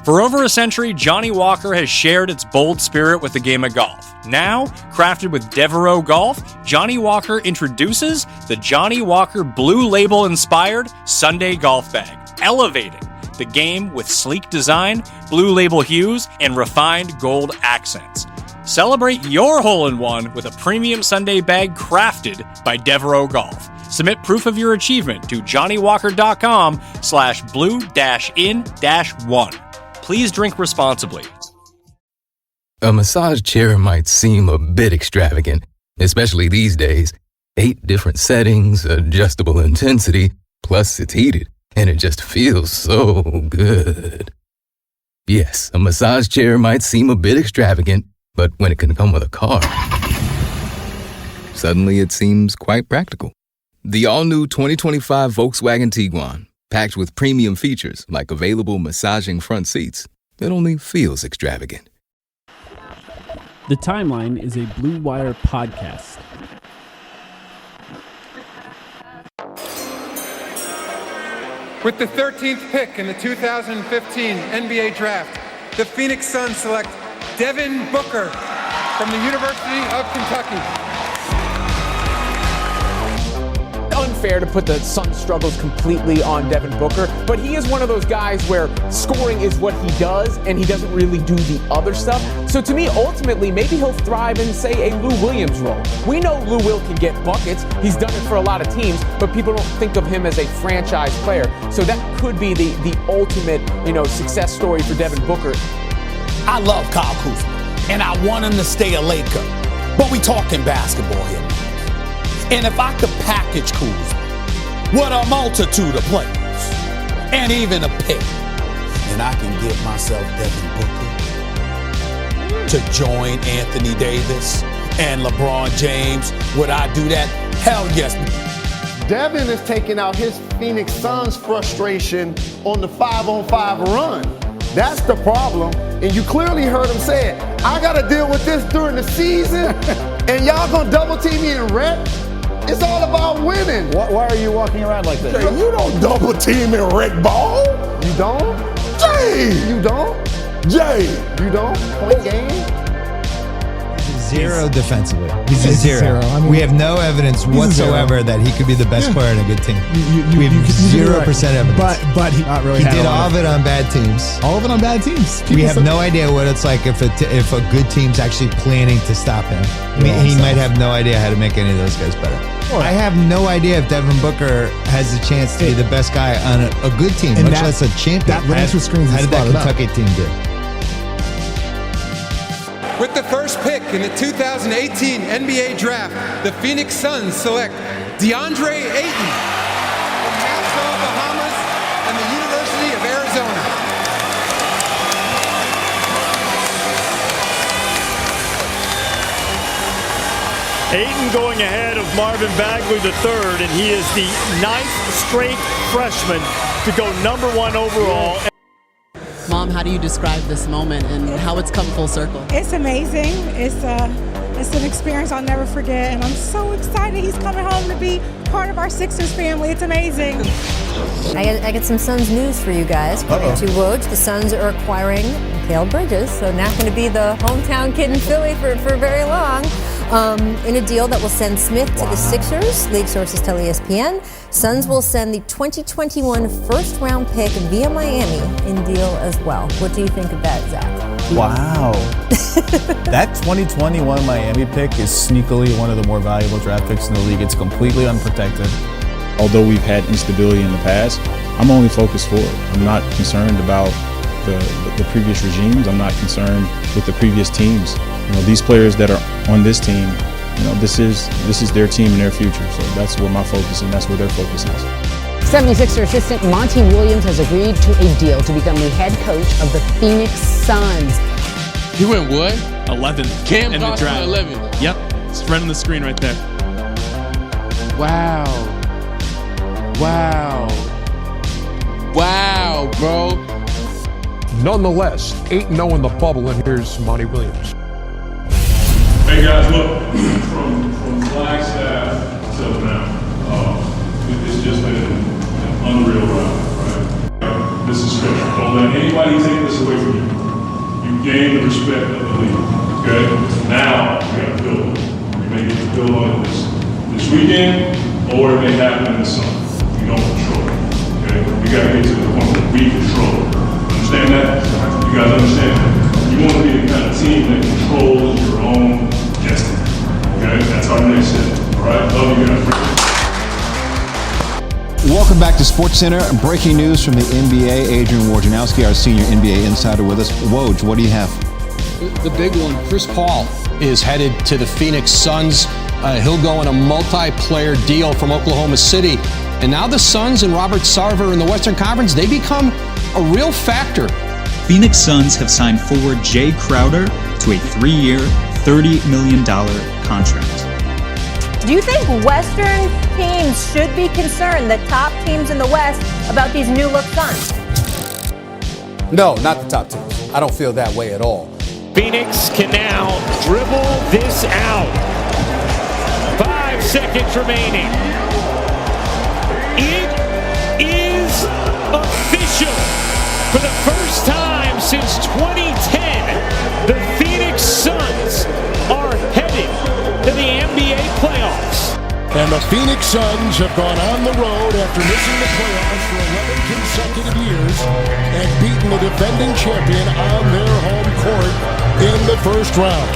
For over a century, Johnny Walker has shared its bold spirit with the game of golf. Now, crafted with Devereaux Golf, Johnny Walker introduces the Johnny Walker Blue Label-inspired Sunday Golf Bag, elevating the game with sleek design, Blue Label hues, and refined gold accents. Celebrate your hole-in-one with a premium Sunday bag crafted by Devereaux Golf. Submit proof of your achievement to johnnywalker.com/blue-in-1. Please drink responsibly. A massage chair might seem a bit extravagant, especially these days. 8 different settings, adjustable intensity, plus it's heated, and it just feels so good. Yes, a massage chair might seem a bit extravagant, but when it can come with a car, suddenly it seems quite practical. The all-new 2025 Volkswagen Tiguan, packed with premium features like available massaging front seats, it only feels extravagant. The Timeline is a Blue Wire podcast. With the 13th pick in the 2015 NBA Draft, the Phoenix Suns select Devin Booker from the University of Kentucky. Unfair to put the Suns' struggles completely on Devin Booker, but he is one of those guys where scoring is what he does, and he doesn't really do the other stuff. So to me, ultimately, maybe he'll thrive in, say, a Lou Williams role. We know Lou Will can get buckets. He's done it for a lot of teams, but people don't think of him as a franchise player. So that could be the ultimate, success story for Devin Booker. I love Kyle Kuzma, and I want him to stay a Laker. But we talking basketball here. And if I could package Kuzma with a multitude of players and even a pick, then I can get myself Devin Booker to join Anthony Davis and LeBron James. Would I do that? Hell yes. Devin is taking out his Phoenix Suns frustration on the 5-on-5 run. That's the problem. And you clearly heard him say it. I got to deal with this during the season, and y'all going to double team me in rep? It's all about winning. Why are you walking around like that? Jay, you don't double team in rec ball. You don't? Jay! You don't? Jay! You don't? Point game? Zero defensively. He's a zero. I mean, we have no evidence whatsoever that he could be the best player in a good team. We have 0% evidence. But he not really. He did all of it on bad teams. All of it on bad teams. We have no idea what it's like if a good team's actually planning to stop him. He might have no idea how to make any of those guys better. I have no idea if Devin Booker has a chance to be the best guy on a good team, much less a champion. That ran through screens. How did that Kentucky team do? With the first pick in the 2018 NBA Draft, the Phoenix Suns select DeAndre Ayton from Nassau, Bahamas, and the University of Arizona. Ayton going ahead of Marvin Bagley III, and he is the 9th straight freshman to go #1 overall. Mom, how do you describe this moment and how it's come full circle? It's amazing. It's an experience I'll never forget, and I'm so excited he's coming home to be part of our Sixers family. It's amazing. I got some Suns news for you guys. According to Woj, the Suns are acquiring Mikal Bridges, so not going to be the hometown kid in Philly for very long. In a deal that will send Smith to the Sixers, league sources tell ESPN. Suns will send the 2021 first-round pick via Miami in deal as well. What do you think of that, Zach? Wow. That 2021 Miami pick is sneakily one of the more valuable draft picks in the league. It's completely unprotected. Although we've had instability in the past, I'm only focused forward. I'm not concerned about the previous regimes. I'm not concerned with the previous teams. These players that are on this team, this is their team and their future. So that's where my focus and that's where their focus is. 76er assistant Monty Williams has agreed to a deal to become the head coach of the Phoenix Suns. He went what? 11th Cam in the draft. 11. Yep, it's right on the screen right there. Wow, bro. Nonetheless, 8-0 in the bubble, and here's Monty Williams. Hey guys, look, from Flagstaff till now, it's just been an unreal ride, right? This is respect. Don't let anybody take this away from you. You gain the respect of the league. Okay? Now we got to build it. We may get to build on it this weekend, or it may happen in the summer. We don't control it. Okay? We got to get to the point where we control it. Understand that? You guys understand that? You want to be the kind of team that controls your own destiny. Okay? That's our next step. All right? Love you guys. Welcome back to SportsCenter. Breaking news from the NBA. Adrian Wojnarowski, our senior NBA insider, with us. Woj, what do you have? The big one, Chris Paul is headed to the Phoenix Suns. He'll go on a multi-player deal from Oklahoma City. And now the Suns and Robert Sarver in the Western Conference, they become a real factor. Phoenix Suns have signed forward Jay Crowder to a 3-year, $30 million contract. Do you think Western teams should be concerned, the top teams in the West, about these new look Suns? No, not the top teams. I don't feel that way at all. Phoenix can now dribble this out. 5 seconds remaining. It is official. For the first time since 2010, the Phoenix Suns are headed to the NBA playoffs. And the Phoenix Suns have gone on the road after missing the playoffs for 11 consecutive years and beaten the defending champion on their home court in the first round.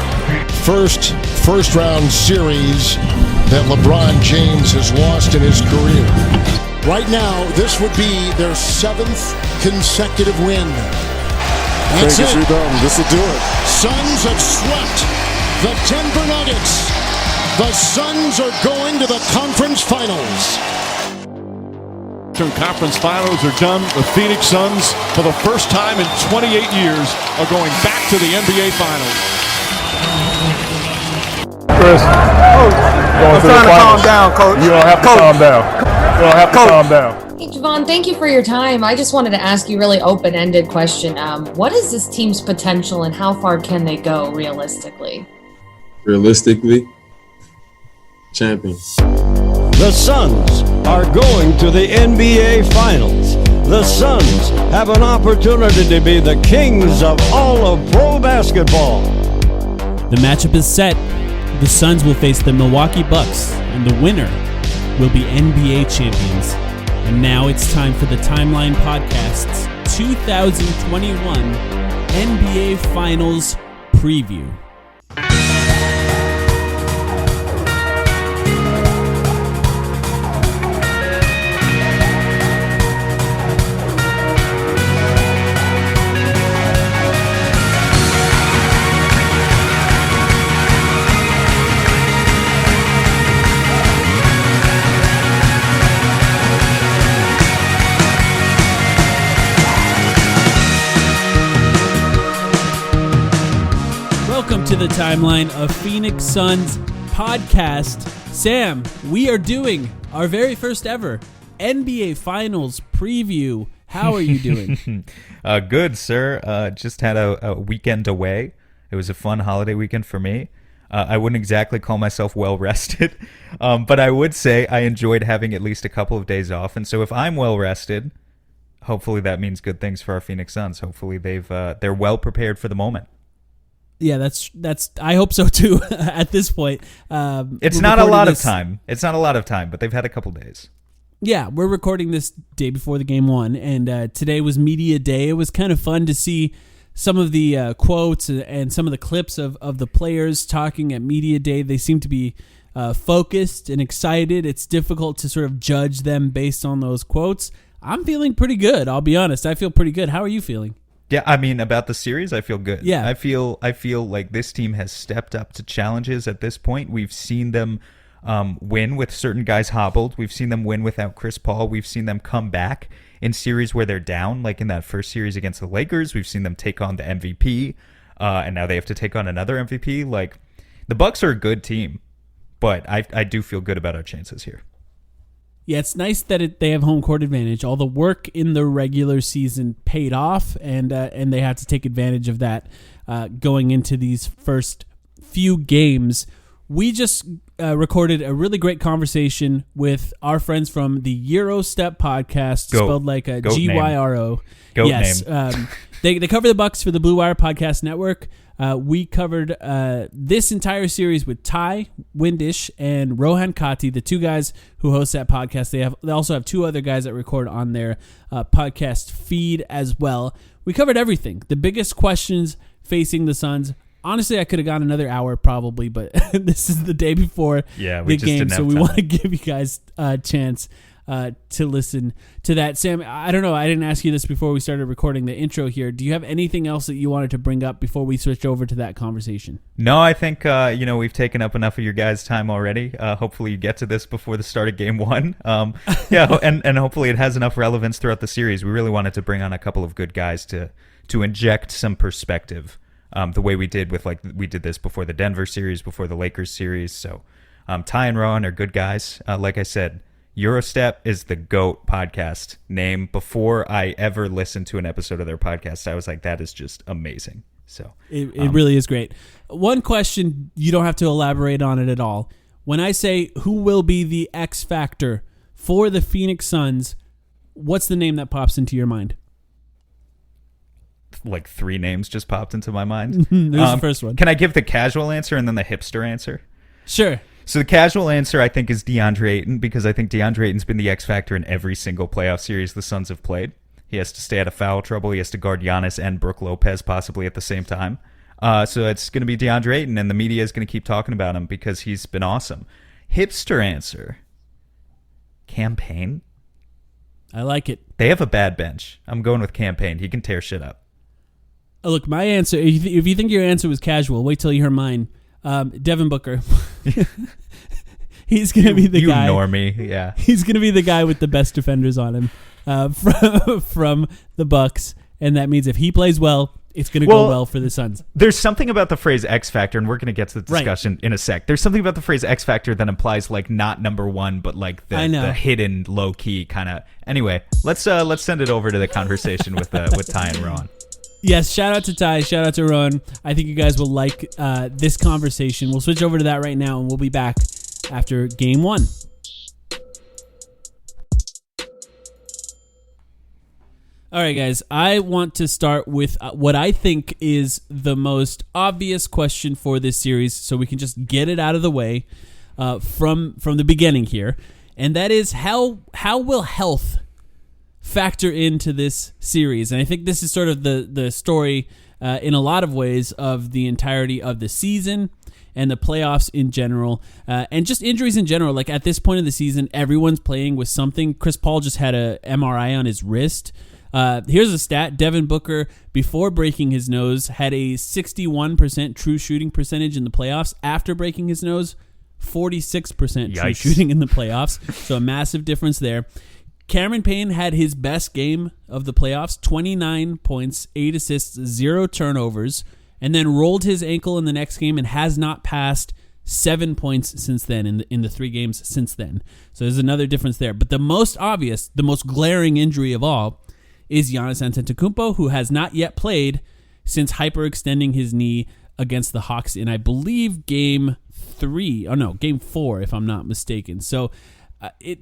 First round series that LeBron James has lost in his career. Right now, this would be their 7th consecutive win. That's it. This will do it. Suns have swept the Denver Nuggets. The Suns are going to the conference finals. Conference finals are done. The Phoenix Suns, for the first time in 28 years, are going back to the NBA Finals. Chris, I'm trying to calm down, Coach. You don't have to calm down. You don't have to calm down. Hey, Javon, thank you for your time. I just wanted to ask you a really open-ended question. What is this team's potential and how far can they go realistically? Realistically, champions. The Suns are going to the NBA Finals. The Suns have an opportunity to be the kings of all of pro basketball. The matchup is set. The Suns will face the Milwaukee Bucks, and the winner will be NBA champions. And now it's time for the Timeline Podcast's 2021 NBA Finals preview. Welcome to the Timeline of Phoenix Suns podcast. Sam, we are doing our very first ever NBA Finals preview. How are you doing? Good, sir. Just had a weekend away. It was a fun holiday weekend for me. I wouldn't exactly call myself well-rested, but I would say I enjoyed having at least a couple of days off. And so if I'm well-rested, hopefully that means good things for our Phoenix Suns. Hopefully they're well prepared for the moment. Yeah, that's. I hope so too. At this point, it's not a lot of time. It's not a lot of time, but they've had a couple days. Yeah, we're recording this day before the game one, and today was media day. It was kind of fun to see some of the quotes and some of the clips of the players talking at media day. They seem to be focused and excited. It's difficult to sort of judge them based on those quotes. I'm feeling pretty good. I'll be honest. I feel pretty good. How are you feeling? Yeah, I mean, about the series, I feel good. Yeah. I feel like this team has stepped up to challenges at this point. We've seen them win with certain guys hobbled. We've seen them win without Chris Paul. We've seen them come back in series where they're down, like in that first series against the Lakers. We've seen them take on the MVP, and now they have to take on another MVP. Like, the Bucks are a good team, but I do feel good about our chances here. Yeah, it's nice that they have home court advantage. All the work in the regular season paid off, and they have to take advantage of that going into these first few games. we just recorded a really great conversation with our friends from the Gyro Step Podcast, spelled like a Gyro. Goat yes, name. They cover the Bucks for the Blue Wire Podcast Network. We covered this entire series with Ty, Windisch, and Rohan, Katti, the two guys who host that podcast. They also have two other guys that record on their podcast feed as well. We covered everything. The biggest questions facing the Suns. Honestly, I could have gone another hour probably, but this is the day before the game, so we want to give you guys a chance to listen to that. Sam, I don't know. I didn't ask you this before we started recording the intro here. Do you have anything else that you wanted to bring up before we switch over to that conversation? No, I think we've taken up enough of your guys' time already. Hopefully you get to this before the start of Game 1. And hopefully it has enough relevance throughout the series. We really wanted to bring on a couple of good guys to inject some perspective. The way we did we did this before the Denver series, before the Lakers series. So Ty and Rohan are good guys. Like I said, Eurostep is the GOAT podcast name. Before I ever listened to an episode of their podcast, I was like, that is just amazing. So it really is great. One question, you don't have to elaborate on it at all. When I say who will be the X factor for the Phoenix Suns, what's the name that pops into your mind? Like 3 names just popped into my mind. There's the first one. Can I give the casual answer and then the hipster answer? Sure. So the casual answer, I think, is DeAndre Ayton, because I think DeAndre Ayton's been the X factor in every single playoff series the Suns have played. He has to stay out of foul trouble. He has to guard Giannis and Brook Lopez possibly at the same time. So it's going to be DeAndre Ayton, and the media is going to keep talking about him because he's been awesome. Hipster answer, Campaign. I like it. They have a bad bench. I'm going with Campaign. He can tear shit up. Look, my answer, if you think your answer was casual, wait till you hear mine. Devin Booker. He's going to be the guy. You normie, yeah. He's going to be the guy with the best defenders on him from the Bucks, and that means if he plays well, it's going to go well for the Suns. There's something about the phrase X Factor, and we're going to get to the discussion in a sec. There's something about the phrase X Factor that implies like not number one, but like the hidden low key kind of. Anyway, let's send it over to the conversation with Ty and Rohan. Yes, shout out to Ty, shout out to Rohan. I think you guys will like this conversation. We'll switch over to that right now, and we'll be back after Game 1. All right, guys, I want to start with what I think is the most obvious question for this series, so we can just get it out of the way from the beginning here, and that is how will health factor into this series? And I think this is sort of the story in a lot of ways of the entirety of the season and the playoffs in general, and just injuries in general. Like at this point of the season, everyone's playing with something. Chris Paul just had a MRI on his wrist. Here's a stat. Devin Booker, before breaking his nose, had a 61% true shooting percentage in the playoffs. After breaking his nose, 46% true shooting in the playoffs. So a massive difference there. Cameron Payne had his best game of the playoffs, 29 points, 8 assists, 0 turnovers, and then rolled his ankle in the next game and has not passed 7 points since then in the 3 games since then. So there's another difference there. But the most obvious, the most glaring injury of all is Giannis Antetokounmpo, who has not yet played since hyperextending his knee against the Hawks in, I believe, Game 4, if I'm not mistaken. So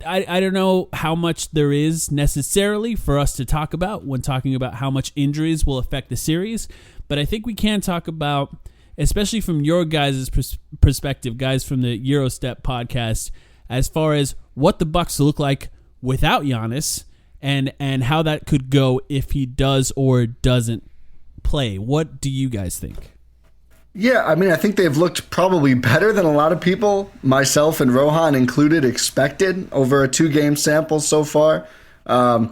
I don't know how much there is necessarily for us to talk about when talking about how much injuries will affect the series, but I think we can talk about, especially from your guys' perspective, guys from the Gyro Step podcast, as far as what the Bucks look like without Giannis and how that could go if he does or doesn't play. What do you guys think? Yeah, I mean, I think they've looked probably better than a lot of people, myself and Rohan included, expected over a 2-game sample so far.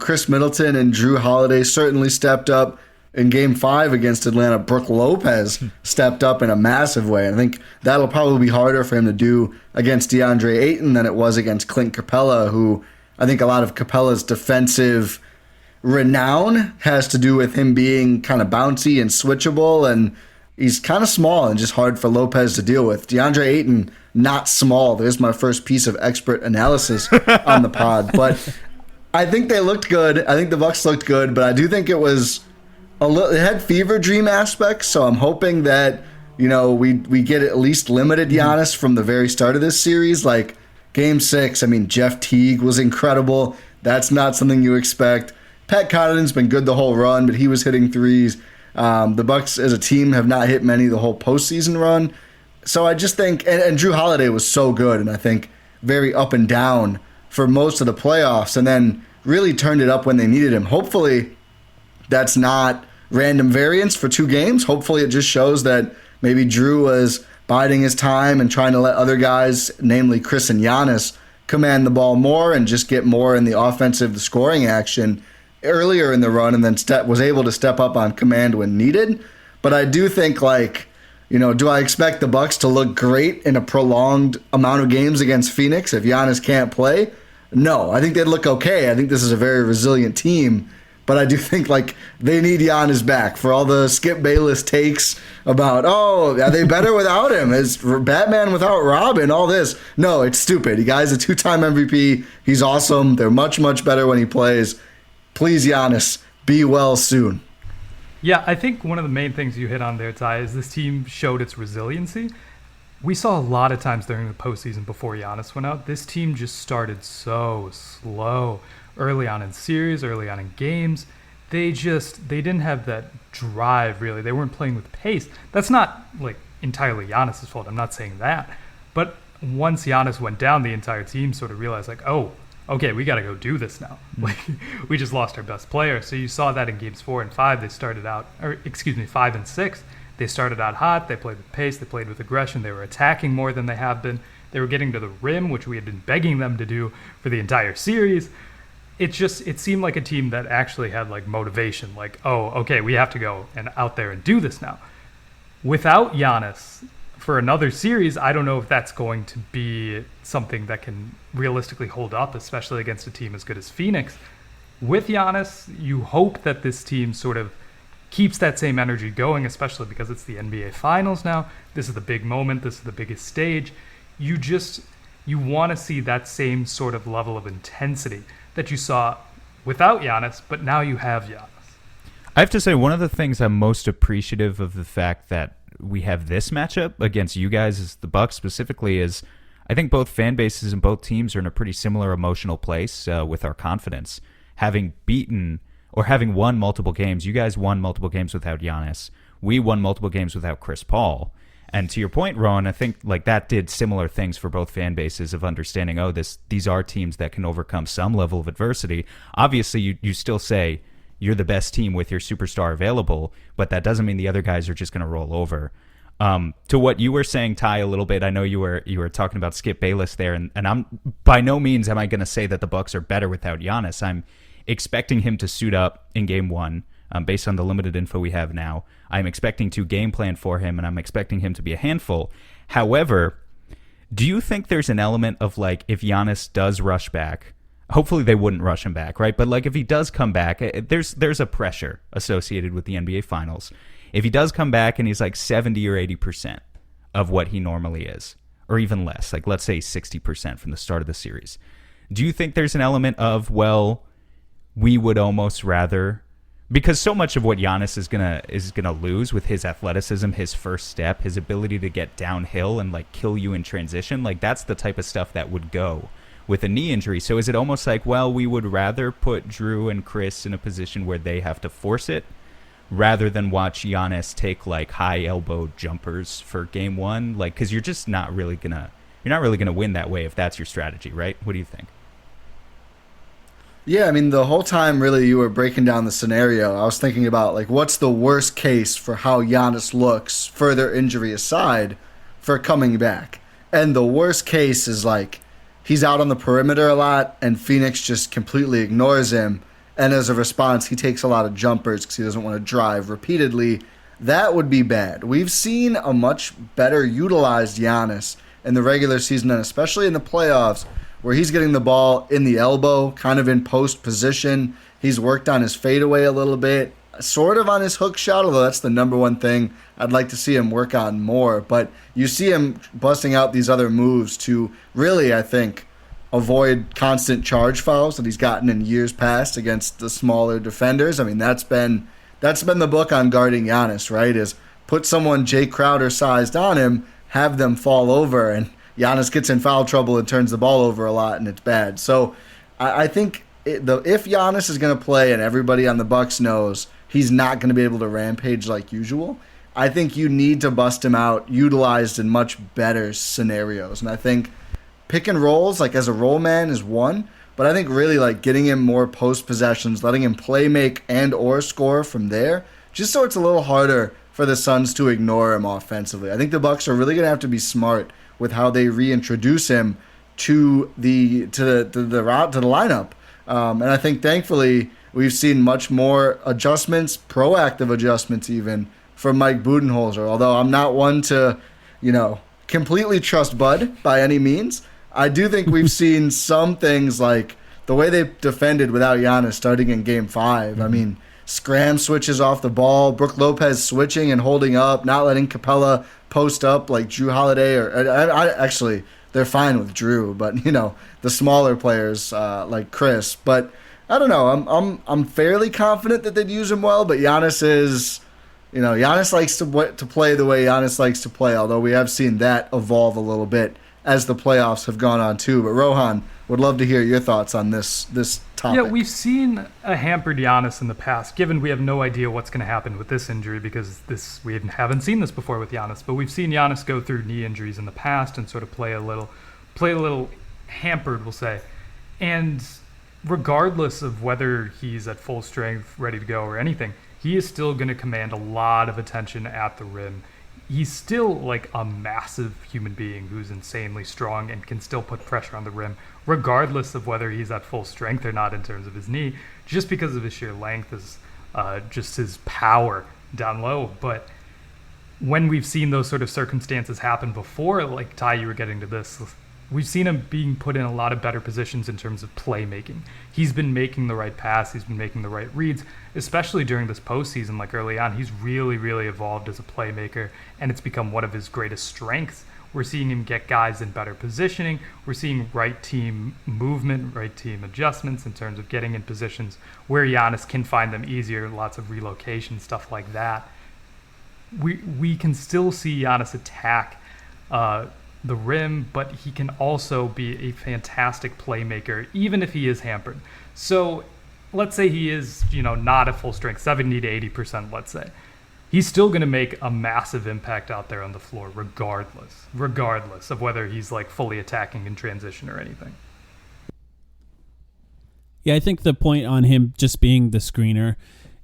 Chris Middleton and Drew Holiday certainly stepped up in Game 5 against Atlanta. Brook Lopez stepped up in a massive way. I think that'll probably be harder for him to do against DeAndre Ayton than it was against Clint Capella, who I think a lot of Capella's defensive renown has to do with him being kind of bouncy and switchable, and he's kind of small and just hard for Lopez to deal with. DeAndre Ayton, not small. There's my first piece of expert analysis on the pod. But I think they looked good. I think the Bucks looked good, but I do think it was it had fever dream aspects, so I'm hoping that we get at least limited Giannis from the very start of this series. Like Game 6, I mean, Jeff Teague was incredible. That's not something you expect. Pat Connaughton's been good the whole run, but he was hitting threes. The Bucks as a team have not hit many the whole postseason run. So I just think, and Drew Holiday was so good, and I think very up and down for most of the playoffs, and then really turned it up when they needed him. Hopefully that's not random variance for 2 games. Hopefully it just shows that maybe Drew was biding his time and trying to let other guys, namely Chris and Giannis, command the ball more and just get more in the offensive scoring action earlier in the run, and then was able to step up on command when needed. But I do think, do I expect the Bucks to look great in a prolonged amount of games against Phoenix if Giannis can't play? No, I think they'd look okay. I think this is a very resilient team, but I do think they need Giannis back for all the Skip Bayless takes about, are they better without him? Is Batman without Robin? All this. No, it's stupid. The guy's a 2-time MVP. He's awesome. They're much, much better when he plays. Please, Giannis, be well soon. Yeah, I think one of the main things you hit on there, Ty, is this team showed its resiliency. We saw a lot of times during the postseason before Giannis went out, this team just started so slow. Early on in series, early on in games, they didn't have that drive, really. They weren't playing with pace. That's not, entirely Giannis' fault. I'm not saying that. But once Giannis went down, the entire team sort of realized, okay, we got to go do this now. We just lost our best player. So you saw that in games 4 and 5. They started out, 5 and 6. They started out hot. They played with pace. They played with aggression. They were attacking more than they have been. They were getting to the rim, which we had been begging them to do for the entire series. It seemed like a team that actually had motivation. Okay, we have to go and out there and do this now. Without Giannis, for another series, I don't know if that's going to be something that can realistically hold up, especially against a team as good as Phoenix. With Giannis, you hope that this team sort of keeps that same energy going, especially because it's the NBA Finals now. This is the big moment. This is the biggest stage. You want to see that same sort of level of intensity that you saw without Giannis, but now you have Giannis. I have to say, one of the things I'm most appreciative of the fact that we have this matchup against you guys, as the Bucks specifically, is I think both fan bases and both teams are in a pretty similar emotional place with our confidence. Having won multiple games, you guys won multiple games without Giannis. We won multiple games without Chris Paul. And to your point, Rohan, I think that did similar things for both fan bases of understanding, these are teams that can overcome some level of adversity. Obviously, you still say you're the best team with your superstar available, but that doesn't mean the other guys are just going to roll over. To what you were saying, Ty, a little bit, I know you were talking about Skip Bayless there, and I'm by no means am I going to say that the Bucks are better without Giannis. I'm expecting him to suit up in Game 1 based on the limited info we have now. I'm expecting to game plan for him, and I'm expecting him to be a handful. However, do you think there's an element of if Giannis does rush back, hopefully they wouldn't rush him back, right? But if he does come back, there's a pressure associated with the NBA Finals. If he does come back and he's 70 or 80% of what he normally is, or even less, let's say 60% from the start of the series, do you think there's an element of, we would almost rather, because so much of what Giannis is gonna lose with his athleticism, his first step, his ability to get downhill and kill you in transition, that's the type of stuff that would go with a knee injury. So is it almost we would rather put Drew and Chris in a position where they have to force it rather than watch Giannis take high elbow jumpers for Game 1? Because you're just not really gonna win that way if that's your strategy, right? What do you think? Yeah, I mean, the whole time really you were breaking down the scenario, I was thinking about what's the worst case for how Giannis looks, further injury aside, for coming back. And the worst case is he's out on the perimeter a lot and Phoenix just completely ignores him, and as a response he takes a lot of jumpers because he doesn't want to drive repeatedly. That would be bad. We've seen a much better utilized Giannis in the regular season and especially in the playoffs, where he's getting the ball in the elbow, kind of in post position. He's worked on his fadeaway a little bit, sort of on his hook shot, although that's the number one thing I'd like to see him work on more. But you see him busting out these other moves to really, I think, avoid constant charge fouls that he's gotten in years past against the smaller defenders. I mean, that's been the book on guarding Giannis, right? Is put someone Jay Crowder sized on him, have them fall over, and Giannis gets in foul trouble and turns the ball over a lot, and it's bad. So I think if Giannis is going to play and everybody on the Bucks knows he's not going to be able to rampage like usual, I think you need to bust him out utilized in much better scenarios. And I think pick and rolls, like as a roll man, is one. But I think really like getting him more post possessions, letting him play make and or score from there, just so it's a little harder for the Suns to ignore him offensively. I think the Bucks are really going to have to be smart with how they reintroduce him to the lineup. And I think thankfully we've seen much more adjustments, proactive adjustments even, from Mike Budenholzer. Although I'm not one to, completely trust Bud by any means, I do think we've seen some things like the way they defended without Giannis starting in Game 5. Mm-hmm. I mean, Scram switches off the ball, Brook Lopez switching and holding up, not letting Capella post up like Drew Holiday. Actually, they're fine with Drew, but the smaller players like Chris. But I don't know. I'm fairly confident that they'd use him well. But Giannis is, Giannis likes to play the way Giannis likes to play. Although we have seen that evolve a little bit as the playoffs have gone on too. But Rohan, would love to hear your thoughts on this topic. Yeah, we've seen a hampered Giannis in the past, given we have no idea what's going to happen with this injury because we haven't seen this before with Giannis. But we've seen Giannis go through knee injuries in the past and sort of play a little hampered, we'll say. And regardless of whether he's at full strength, ready to go or anything, he is still going to command a lot of attention at the rim. He's still like a massive human being who's insanely strong and can still put pressure on the rim, regardless of whether he's at full strength or not in terms of his knee, just because of his sheer length, just his power down low. But when we've seen those sort of circumstances happen before, like Ty, you were getting to this, we've seen him being put in a lot of better positions in terms of playmaking. He's been making the right pass. He's been making the right reads, especially during this postseason. Like early on, he's really, really evolved as a playmaker, and it's become one of his greatest strengths. We're seeing him get guys in better positioning. We're seeing right team movement, right team adjustments in terms of getting in positions where Giannis can find them easier, lots of relocation, stuff like that. We can still see Giannis attack the rim, but he can also be a fantastic playmaker, even if he is hampered. So let's say he is, not at full strength, 70 to 80%, let's say. He's still going to make a massive impact out there on the floor, regardless of whether he's like fully attacking in transition or anything. Yeah, I think the point on him just being the screener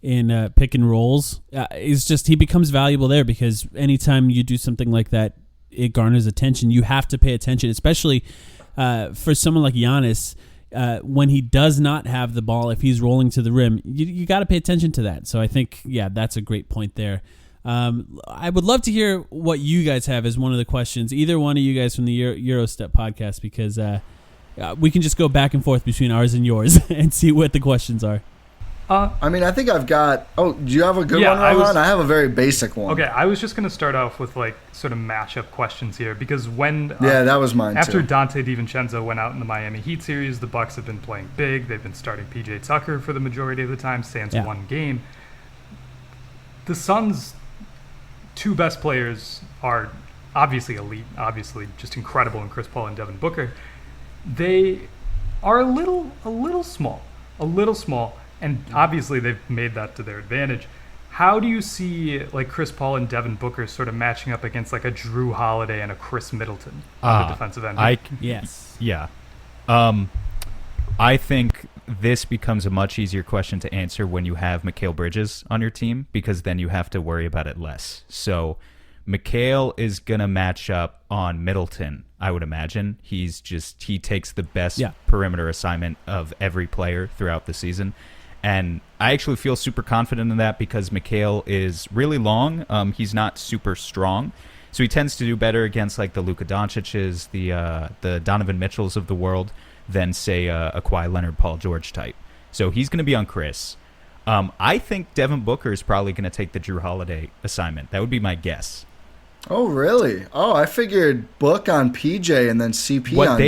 in pick and rolls is just he becomes valuable there because anytime you do something like that, it garners attention. You have to pay attention, especially for someone like Giannis. When he does not have the ball, if he's rolling to the rim, you got to pay attention to that. So I think, that's a great point there. I would love to hear what you guys have as one of the questions, either one of you guys from the Gyro Step podcast, because we can just go back and forth between ours and yours and see what the questions are. I think I've got... Oh, do you have a good one, Rohan? I have a very basic one. Okay, I was just going to start off with sort of matchup questions here because when... that was mine after too. Dante DiVincenzo went out in the Miami Heat series, the Bucks have been playing big. They've been starting PJ Tucker for the majority of the time, sans one game. The Suns' two best players are obviously elite, obviously just incredible in Chris Paul and Devin Booker. They are a little small. And obviously they've made that to their advantage. How do you see Chris Paul and Devin Booker sort of matching up against a Drew Holiday and a Chris Middleton on the defensive end? Yes. Yeah. I think this becomes a much easier question to answer when you have Mikal Bridges on your team because then you have to worry about it less. So Mikal is going to match up on Middleton, I would imagine. He takes the best perimeter assignment of every player throughout the season. And I actually feel super confident in that because Mikal is really long. He's not super strong. So he tends to do better against the Luka Doncic's, the Donovan Mitchells of the world than, say, a Kawhi Leonard, Paul George type. So he's going to be on Chris. I think Devin Booker is probably going to take the Drew Holiday assignment. That would be my guess. Oh, really? Oh, I figured Book on PJ and then CP on Drew. What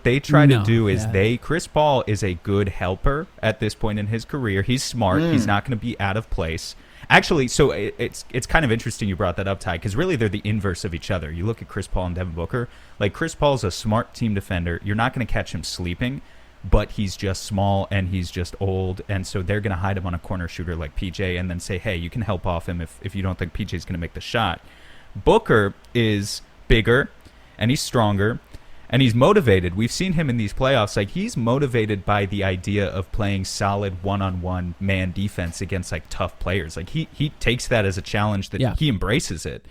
they try to do is Chris Paul is a good helper at this point in his career. He's smart. He's not going to be out of place. Actually, so it's kind of interesting you brought that up, Ty, because really they're the inverse of each other. You look at Chris Paul and Devin Booker. Like, Chris Paul's a smart team defender. You're not going to catch him sleeping, but he's just small and he's just old, and so they're going to hide him on a corner shooter like PJ and then say, hey, you can help off him if you don't think PJ's going to make the shot. Booker is bigger, and he's stronger, and he's motivated. We've seen him in these playoffs. Like, he's motivated by the idea of playing solid one-on-one man defense against, like, tough players. Like, he takes that as a challenge that he embraces it.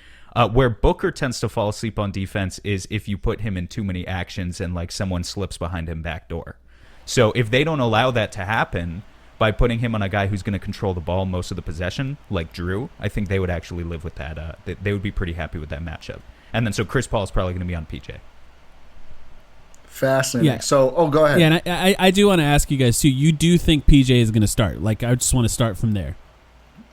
Where Booker tends to fall asleep on defense is if you put him in too many actions and, like, someone slips behind him backdoor. So if they don't allow that to happen by putting him on a guy who's going to control the ball most of the possession, like Drew, I think they would actually live with that. They would be pretty happy with that matchup. And then so Chris Paul is probably going to be on PJ. Fascinating. Yeah. So, go ahead. Yeah, and I do want to ask you guys, too, you do think PJ is going to start? Like, I just want to start from there.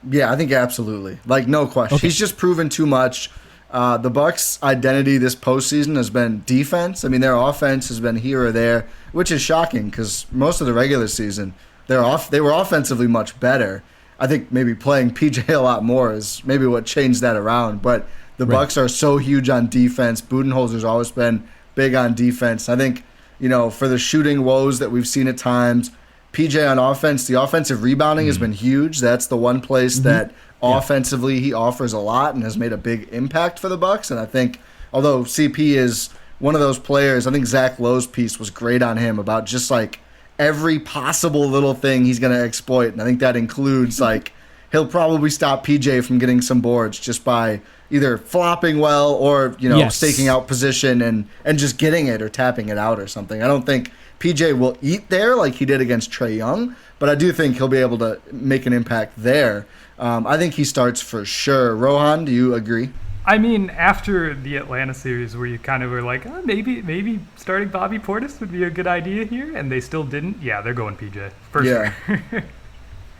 Yeah, I think absolutely. Like, no question. Okay. He's just proven too much. The Bucks' identity this postseason has been defense. I mean, their offense has been here or there, which is shocking because most of the regular season, they were offensively much better. I think maybe playing PJ a lot more is maybe what changed that around. But the Bucks are so huge on defense. Budenholzer's always been big on defense. I think, for the shooting woes that we've seen at times, PJ on offense, the offensive rebounding has been huge. That's the one place that offensively he offers a lot and has made a big impact for the Bucks. And I think, although CP is one of those players, I think Zach Lowe's piece was great on him about just like every possible little thing he's going to exploit. And I think that includes like he'll probably stop PJ from getting some boards just by either flopping well or, staking out position and just getting it or tapping it out or something. I don't think PJ will eat there like he did against Trae Young, but I do think he'll be able to make an impact there. I think he starts for sure. Rohan, do you agree? I mean, after the Atlanta series where you kind of were like, maybe starting Bobby Portis would be a good idea here, and they still didn't, yeah, they're going PJ. For sure.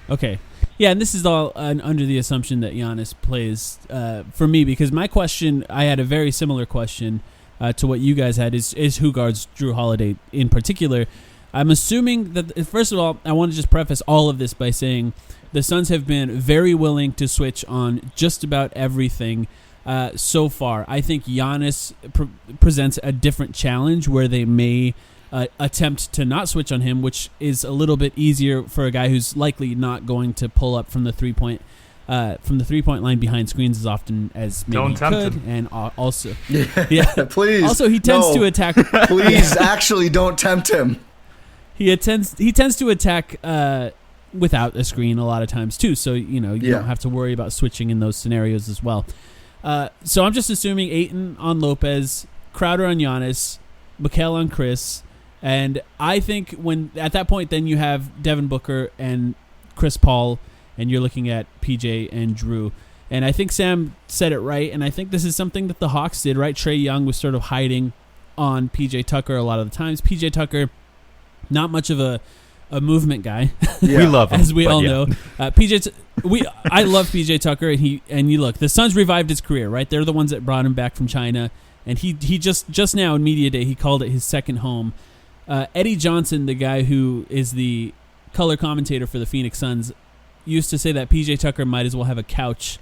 Okay. Yeah, and this is all under the assumption that Giannis plays for me, because my question, I had a very similar question to what you guys had, is who guards Drew Holiday in particular. I'm assuming that, first of all, I want to just preface all of this by saying the Suns have been very willing to switch on just about everything so far. I think Giannis presents a different challenge where they may attempt to not switch on him, which is a little bit easier for a guy who's likely not going to pull up from the 3-point line behind screens as often as maybe he could. Him. And also, please. Also, he tends to attack. Please, actually, don't tempt him. He tends to attack without a screen a lot of times too. So you don't have to worry about switching in those scenarios as well. So I'm just assuming Ayton on Lopez, Crowder on Giannis, Mikal on Chris, and I think when at that point then you have Devin Booker and Chris Paul, and you're looking at PJ and Drew. And I think Sam said it right, and I think this is something that the Hawks did, right? Trae Young was sort of hiding on PJ Tucker a lot of the times. PJ Tucker, not much of a movement guy. Yeah. We love him, as we all know. I love PJ Tucker, and you look, the Suns revived his career, right? They're the ones that brought him back from China, and he just now in media day he called it his second home. Eddie Johnson, the guy who is the color commentator for the Phoenix Suns, used to say that PJ Tucker might as well have a couch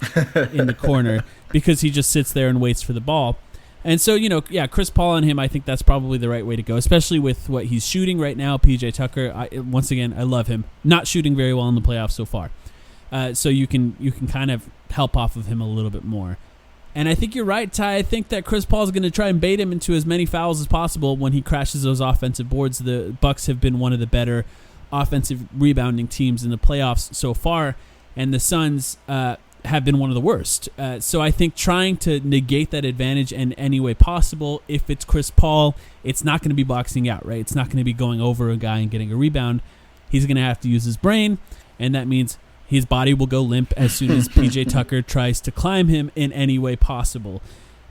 in the corner because he just sits there and waits for the ball. And so, Chris Paul on him, I think that's probably the right way to go, especially with what he's shooting right now. PJ Tucker, once again, I love him. Not shooting very well in the playoffs so far. So you can kind of help off of him a little bit more. And I think you're right, Ty. I think that Chris Paul's going to try and bait him into as many fouls as possible when he crashes those offensive boards. The Bucks have been one of the better offensive rebounding teams in the playoffs so far, and the Suns have been one of the worst. So I think trying to negate that advantage in any way possible, if it's Chris Paul, it's not going to be boxing out, right? It's not going to be going over a guy and getting a rebound. He's going to have to use his brain, and that means his body will go limp as soon as PJ Tucker tries to climb him in any way possible.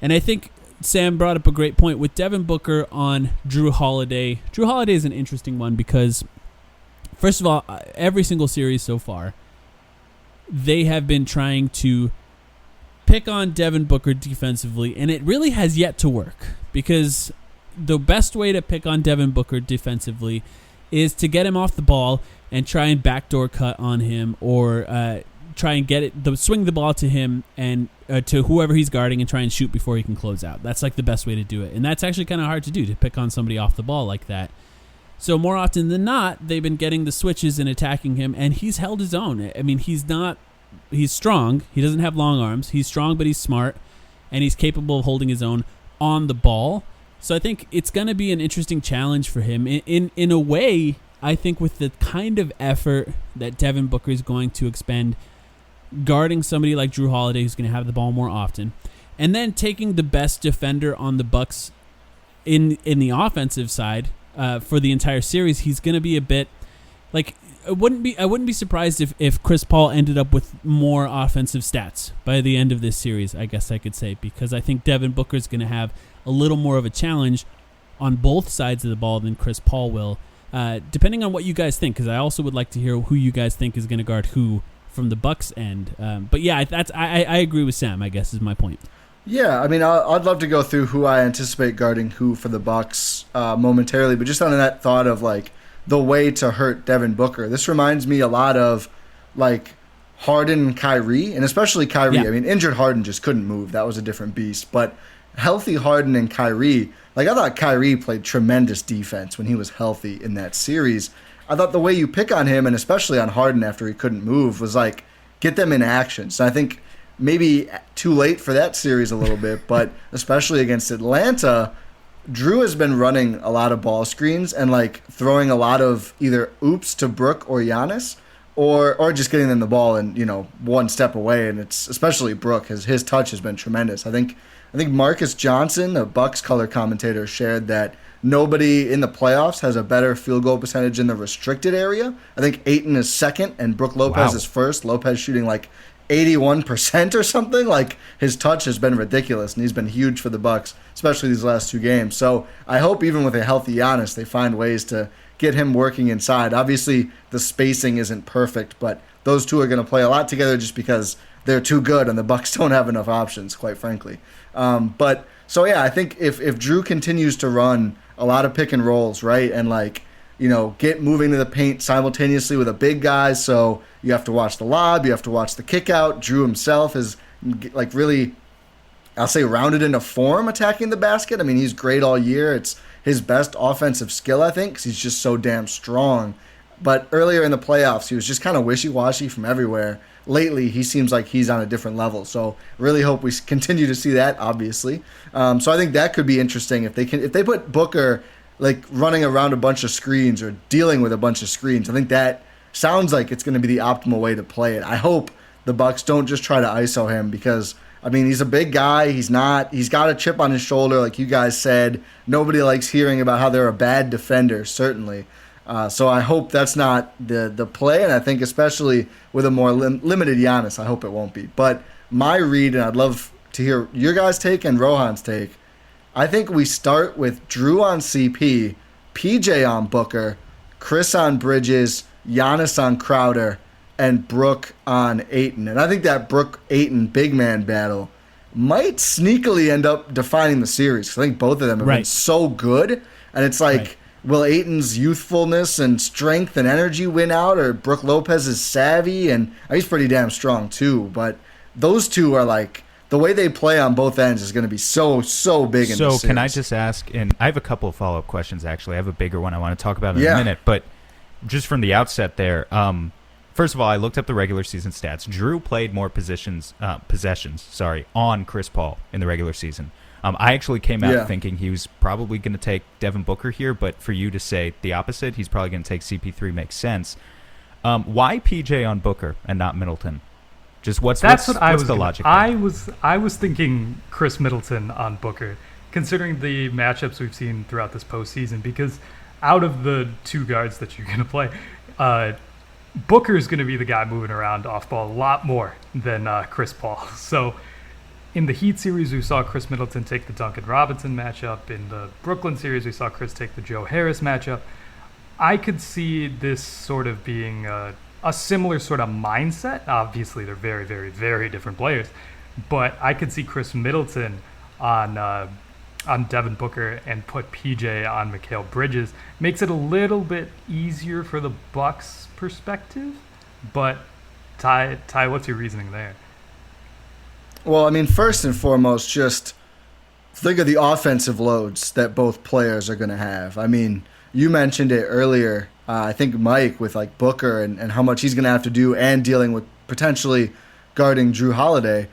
And I think Sam brought up a great point with Devin Booker on Drew Holiday. Drew Holiday is an interesting one because, first of all, every single series so far, they have been trying to pick on Devin Booker defensively, and it really has yet to work because the best way to pick on Devin Booker defensively is to get him off the ball and try and backdoor cut on him or try and swing the ball to him and to whoever he's guarding and try and shoot before he can close out. That's like the best way to do it. And that's actually kind of hard to do, to pick on somebody off the ball like that. So more often than not, they've been getting the switches and attacking him, and he's held his own. I mean, he's strong. He doesn't have long arms. He's strong, but he's smart, and he's capable of holding his own on the ball. So I think it's going to be an interesting challenge for him. In a way, I think with the kind of effort that Devin Booker is going to expend guarding somebody like Jrue Holiday, who's going to have the ball more often, and then taking the best defender on the Bucks in the offensive side for the entire series, he's going to be a bit like I wouldn't be surprised if Chris Paul ended up with more offensive stats by the end of this series, I guess I could say, because I think Devin Booker is going to have a little more of a challenge on both sides of the ball than Chris Paul will, depending on what you guys think, because I also would like to hear who you guys think is going to guard who from the Bucks end. But yeah, I agree with Sam, I guess is my point. Yeah, I mean, I'd love to go through who I anticipate guarding who for the Bucks momentarily, but just on that thought of like the way to hurt Devin Booker, this reminds me a lot of like Harden and Kyrie, and especially Kyrie. Yeah. I mean, injured Harden just couldn't move. That was a different beast. But healthy Harden and Kyrie, like I thought Kyrie played tremendous defense when he was healthy in that series. I thought the way you pick on him, and especially on Harden after he couldn't move, was like get them in action. So I think maybe too late for that series a little bit, but especially against Atlanta, Jrue has been running a lot of ball screens and like throwing a lot of either oops to Brook or Giannis, or just getting them the ball and one step away. And it's especially Brook, his touch has been tremendous. I think Marcus Johnson, a Bucks color commentator, shared that nobody in the playoffs has a better field goal percentage in the restricted area. I think Ayton is second and Brook Lopez is first. Lopez shooting like 81% or something. Like his touch has been ridiculous, and he's been huge for the Bucks, especially these last two games. So I hope even with a healthy Giannis, they find ways to get him working inside. Obviously, the spacing isn't perfect, but those two are going to play a lot together just because they're too good, and the Bucks don't have enough options, quite frankly. But so yeah, I think if Jrue continues to run a lot of pick and rolls, right, and like get moving to the paint simultaneously with a big guy, so you have to watch the lob, you have to watch the kick out. Jrue himself is like really, I'll say, rounded into form attacking the basket. I mean, he's great all year. It's his best offensive skill, I think, because he's just so damn strong. But earlier in the playoffs, he was just kind of wishy-washy from everywhere. Lately, he seems like he's on a different level. So really hope we continue to see that, obviously. So I think that could be interesting if they put Booker like running around a bunch of screens or dealing with a bunch of screens. I think that sounds like it's going to be the optimal way to play it. I hope the Bucks don't just try to ISO him because, I mean, he's a big guy. He's got a chip on his shoulder, like you guys said. Nobody likes hearing about how they're a bad defender, certainly. So I hope that's not the play, and I think especially with a more limited Giannis, I hope it won't be. But my read, and I'd love to hear your guys' take and Rohan's take, I think we start with Jrue on CP, PJ on Booker, Chris on Bridges, Giannis on Crowder, and Brook on Ayton. And I think that Brook-Ayton big man battle might sneakily end up defining the series, because I think both of them have been so good. And it's like, will Ayton's youthfulness and strength and energy win out, or Brook Lopez's savvy? And he's pretty damn strong too. But those two are like, the way they play on both ends is going to be so big in this series. So can I just ask, and I have a couple of follow-up questions, actually. I have a bigger one I want to talk about in a minute. But just from the outset there, first of all, I looked up the regular season stats. Jrue played more possessions on Chris Paul in the regular season. I actually came out thinking he was probably going to take Devin Booker here, but for you to say the opposite, he's probably going to take CP3 makes sense. Why PJ on Booker and not Middleton? Just what's the logic? I was thinking Chris Middleton on Booker, considering the matchups we've seen throughout this postseason, because out of the two guards that you're going to play, Booker is going to be the guy moving around off ball a lot more than Chris Paul. So in the Heat series, we saw Chris Middleton take the Duncan Robinson matchup. In the Brooklyn series, we saw Chris take the Joe Harris matchup. I could see this sort of being a similar sort of mindset. Obviously, they're very, very, very different players. But I could see Chris Middleton on Devin Booker and put PJ on Mikal Bridges. Makes it a little bit easier for the Bucks' perspective, but Ty, what's your reasoning there? Well, I mean, first and foremost, just think of the offensive loads that both players are going to have. I mean, you mentioned it earlier, I think Mike, with like Booker and how much he's going to have to do and dealing with potentially guarding Drew Holiday.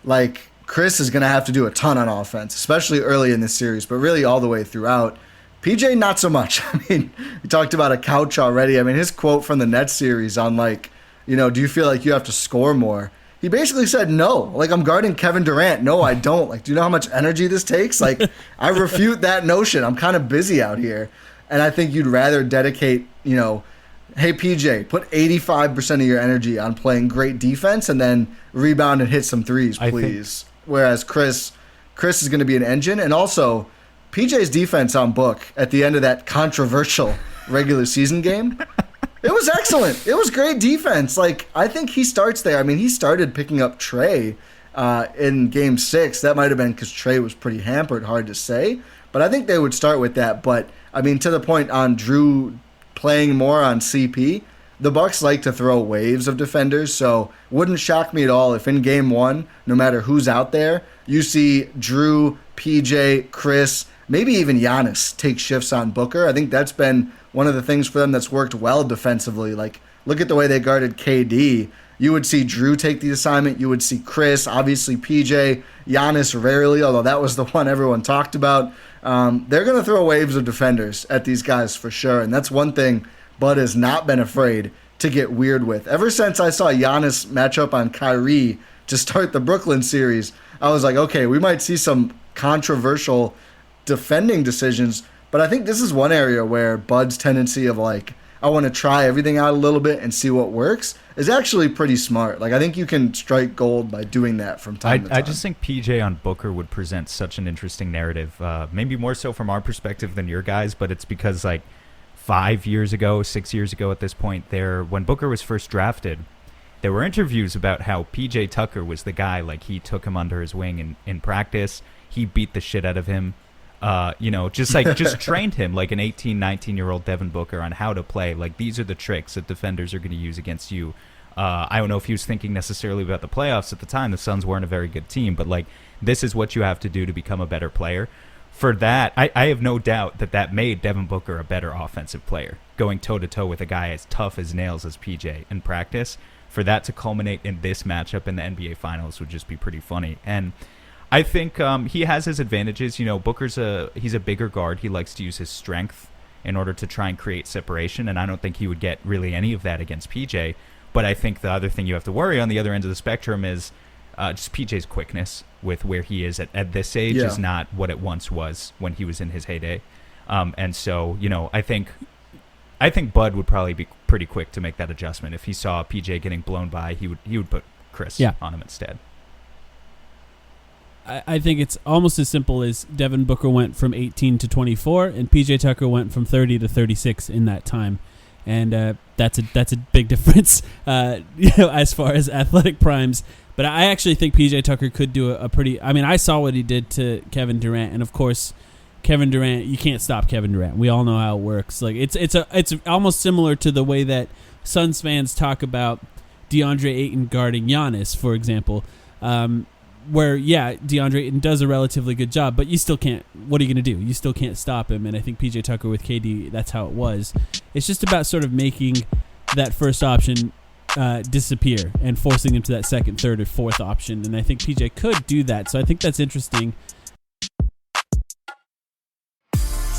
Like, Chris is going to have to do a ton on offense, especially early in this series, but really all the way throughout. PJ, not so much. I mean, we talked about a couch already. I mean, his quote from the Nets series on like, do you feel like you have to score more? He basically said, no. Like, I'm guarding Kevin Durant. No, I don't. Like, do you know how much energy this takes? Like, I refute that notion. I'm kind of busy out here. And I think you'd rather dedicate, hey, PJ, put 85% of your energy on playing great defense and then rebound and hit some threes, please. Whereas Chris is going to be an engine. And also, PJ's defense on Book at the end of that controversial regular season game, it was excellent. It was great defense. Like, I think he starts there. I mean, he started picking up Trey in Game 6. That might have been because Trey was pretty hampered, hard to say. But I think they would start with that. But, I mean, to the point on Drew playing more on CP, the Bucks like to throw waves of defenders, so wouldn't shock me at all if in Game 1, no matter who's out there, you see Drew, PJ, Chris, maybe even Giannis take shifts on Booker. I think that's been one of the things for them that's worked well defensively. Like, look at the way they guarded KD. You would see Drew take the assignment. You would see Chris, obviously PJ, Giannis rarely, although that was the one everyone talked about. They're going to throw waves of defenders at these guys for sure, and that's one thing Bud has not been afraid to get weird with. Ever since I saw Giannis match up on Kyrie to start the Brooklyn series, I was like, okay, we might see some controversial defending decisions, but I think this is one area where Bud's tendency of like, I want to try everything out a little bit and see what works is actually pretty smart. Like, I think you can strike gold by doing that from time to time. I just think PJ on Booker would present such an interesting narrative, maybe more so from our perspective than your guys, but it's because like 6 years ago at this point, when Booker was first drafted, there were interviews about how PJ Tucker was the guy. Like, he took him under his wing in practice. He beat the shit out of him. Just trained him like an 18, 19-year-old Devin Booker on how to play. Like, these are the tricks that defenders are going to use against you. I don't know if he was thinking necessarily about the playoffs at the time. The Suns weren't a very good team, but like, this is what you have to do to become a better player. For that, I have no doubt that made Devin Booker a better offensive player, going toe-to-toe with a guy as tough as nails as PJ in practice. For that to culminate in this matchup in the NBA Finals would just be pretty funny. And I think he has his advantages. Booker's he's a bigger guard. He likes to use his strength in order to try and create separation, and I don't think he would get really any of that against PJ. But I think the other thing you have to worry on the other end of the spectrum is just PJ's quickness with where he is at this age is not what it once was when he was in his heyday. And so, I think Bud would probably be pretty quick to make that adjustment. If he saw PJ getting blown by, he would put Chris on him instead. I think it's almost as simple as Devin Booker went from 18 to 24, and PJ Tucker went from 30 to 36 in that time. And that's a big difference, as far as athletic primes. But I actually think PJ Tucker could do a pretty. I mean, I saw what he did to Kevin Durant, and of course, Kevin Durant. You can't stop Kevin Durant. We all know how it works. Like, it's almost similar to the way that Suns fans talk about DeAndre Ayton guarding Giannis, for example. Where DeAndre Ayton does a relatively good job, but you still can't. What are you going to do? You still can't stop him. And I think PJ Tucker with KD, that's how it was. It's just about sort of making that first option disappear and forcing him to that second, third, or fourth option. And I think PJ could do that. So I think that's interesting.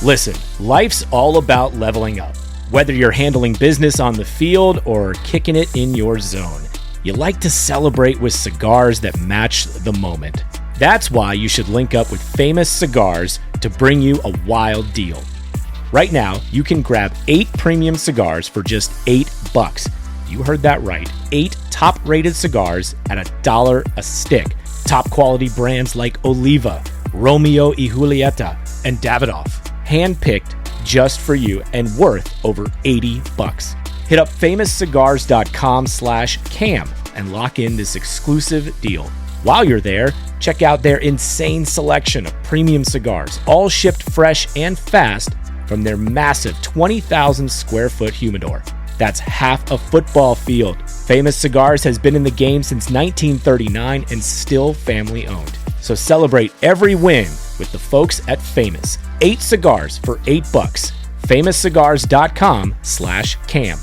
Listen, life's all about leveling up. Whether you're handling business on the field or kicking it in your zone, you like to celebrate with cigars that match the moment. That's why you should link up with Famous Cigars to bring you a wild deal. Right now, you can grab 8 premium cigars for just $8. You heard that right. 8 top-rated cigars at $1 a stick. Top quality brands like Oliva, Romeo y Julieta, and Davidoff. Handpicked just for you and worth over $80. Hit up famouscigars.com/cam and lock in this exclusive deal. While you're there, check out their insane selection of premium cigars, all shipped fresh and fast from their massive 20,000 square foot humidor. That's half a football field. Famous Cigars has been in the game since 1939 and still family owned. So celebrate every win with the folks at Famous. 8 cigars for $8. FamousCigars.com/Cam.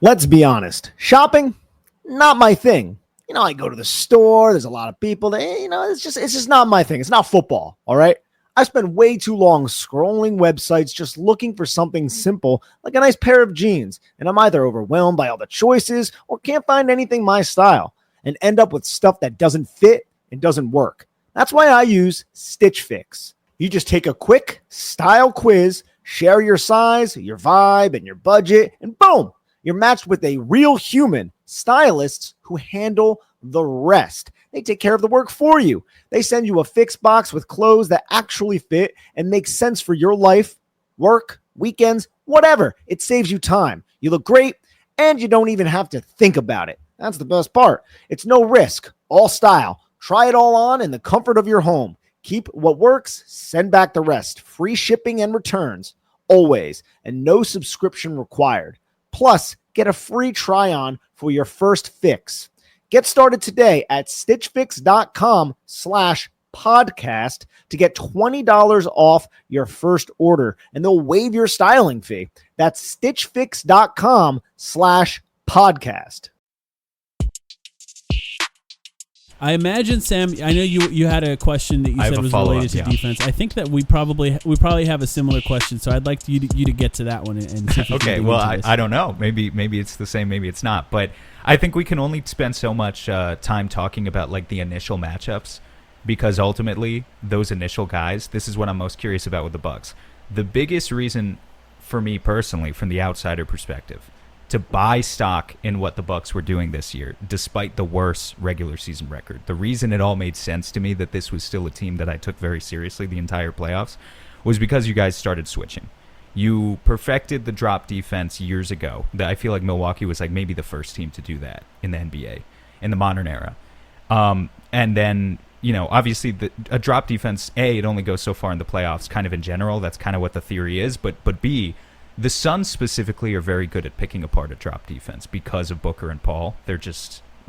Let's be honest. Shopping, not my thing. I go to the store. There's a lot of people. It's just not my thing. It's not football. All right. I spend way too long scrolling websites just looking for something simple like a nice pair of jeans, and I'm either overwhelmed by all the choices or can't find anything my style and end up with stuff that doesn't fit and doesn't work. That's why I use Stitch Fix. You just take a quick style quiz, share your size, your vibe, and your budget, and boom, you're matched with a real human stylists who handle the rest. They take care of the work for you. They send you a fix box with clothes that actually fit and make sense for your life, work, weekends, whatever. It saves you time. You look great, and you don't even have to think about it. That's the best part. It's no risk, all style. Try it all on in the comfort of your home. Keep what works, send back the rest. Free shipping and returns, always, and no subscription required. Plus, get a free try-on for your first fix. Get started today at stitchfix.com/podcast to get $20 off your first order, and they'll waive your styling fee. That's stitchfix.com/podcast. I imagine, Sam, I know you had a question that you said was related to defense. I think that we probably have a similar question, so I'd like you to get to that one and see if you okay, can well, I don't know. Maybe it's the same, maybe it's not. But I think we can only spend so much time talking about like the initial matchups, because ultimately those initial guys, this is what I'm most curious about with the Bucs. The biggest reason for me personally, from the outsider perspective, to buy stock in what the Bucs were doing this year, despite the worst regular season record. The reason it all made sense to me that this was still a team that I took very seriously the entire playoffs was because you guys started switching. You perfected the drop defense years ago. I feel like Milwaukee was like maybe the first team to do that in the NBA in the modern era. And then, obviously a drop defense, A, it only goes so far in the playoffs kind of in general. That's kind of what the theory is. But B, the Suns specifically are very good at picking apart a drop defense because of Booker and Paul.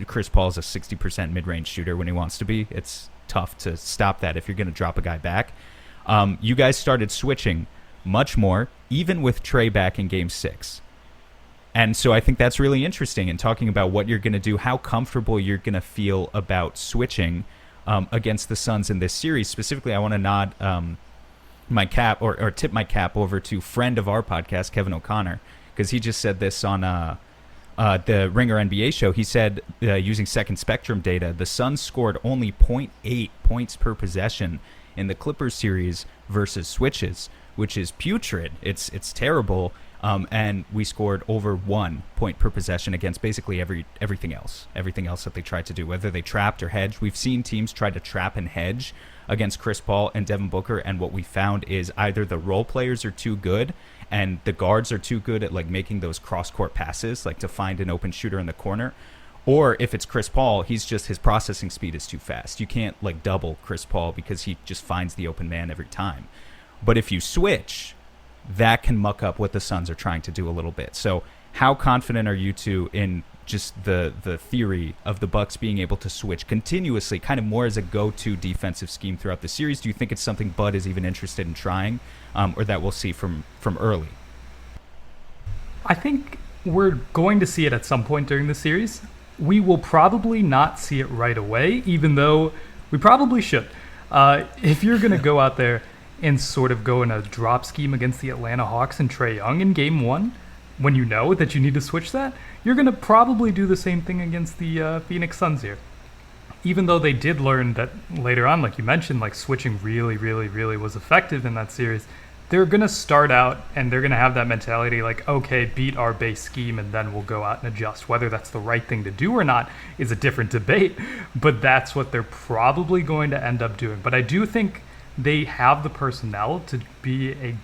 Chris Paul is a 60% mid-range shooter when he wants to be. It's tough to stop that if you're going to drop a guy back. You guys started switching much more, even with Trey back in Game 6. And so I think that's really interesting in talking about what you're going to do, how comfortable you're going to feel about switching against the Suns in this series. Specifically, I want to nod my cap or tip my cap over to friend of our podcast, Kevin O'Connor, because he just said this on the Ringer NBA show. He said, using Second Spectrum data, the Suns scored only 0.8 points per possession in the Clippers series versus switches, which is putrid. It's terrible. And we scored over 1 point per possession against basically everything else that they tried to do, whether they trapped or hedged. We've seen teams try to trap and hedge against Chris Paul and Devin Booker, and what we found is either the role players are too good and the guards are too good at like making those cross-court passes, like to find an open shooter in the corner, or if it's Chris Paul, his processing speed is too fast. You can't like double Chris Paul because he just finds the open man every time. But if you switch, that can muck up what the Suns are trying to do a little bit. So how confident are you two in just the theory of the Bucs being able to switch continuously, kind of more as a go-to defensive scheme throughout the series? Do you think it's something Bud is even interested in trying, or that we'll see from early? I think we're going to see it at some point during the series. We will probably not see it right away, even though we probably should. If you're going to go out there and sort of go in a drop scheme against the Atlanta Hawks and Trae Young in Game 1, when you know that you need to switch that, you're going to probably do the same thing against the Phoenix Suns here. Even though they did learn that later on, like you mentioned, like switching really, really, really was effective in that series, they're going to start out and they're going to have that mentality like, okay, beat our base scheme and then we'll go out and adjust. Whether that's the right thing to do or not is a different debate, but that's what they're probably going to end up doing. But I do think they have the personnel to be a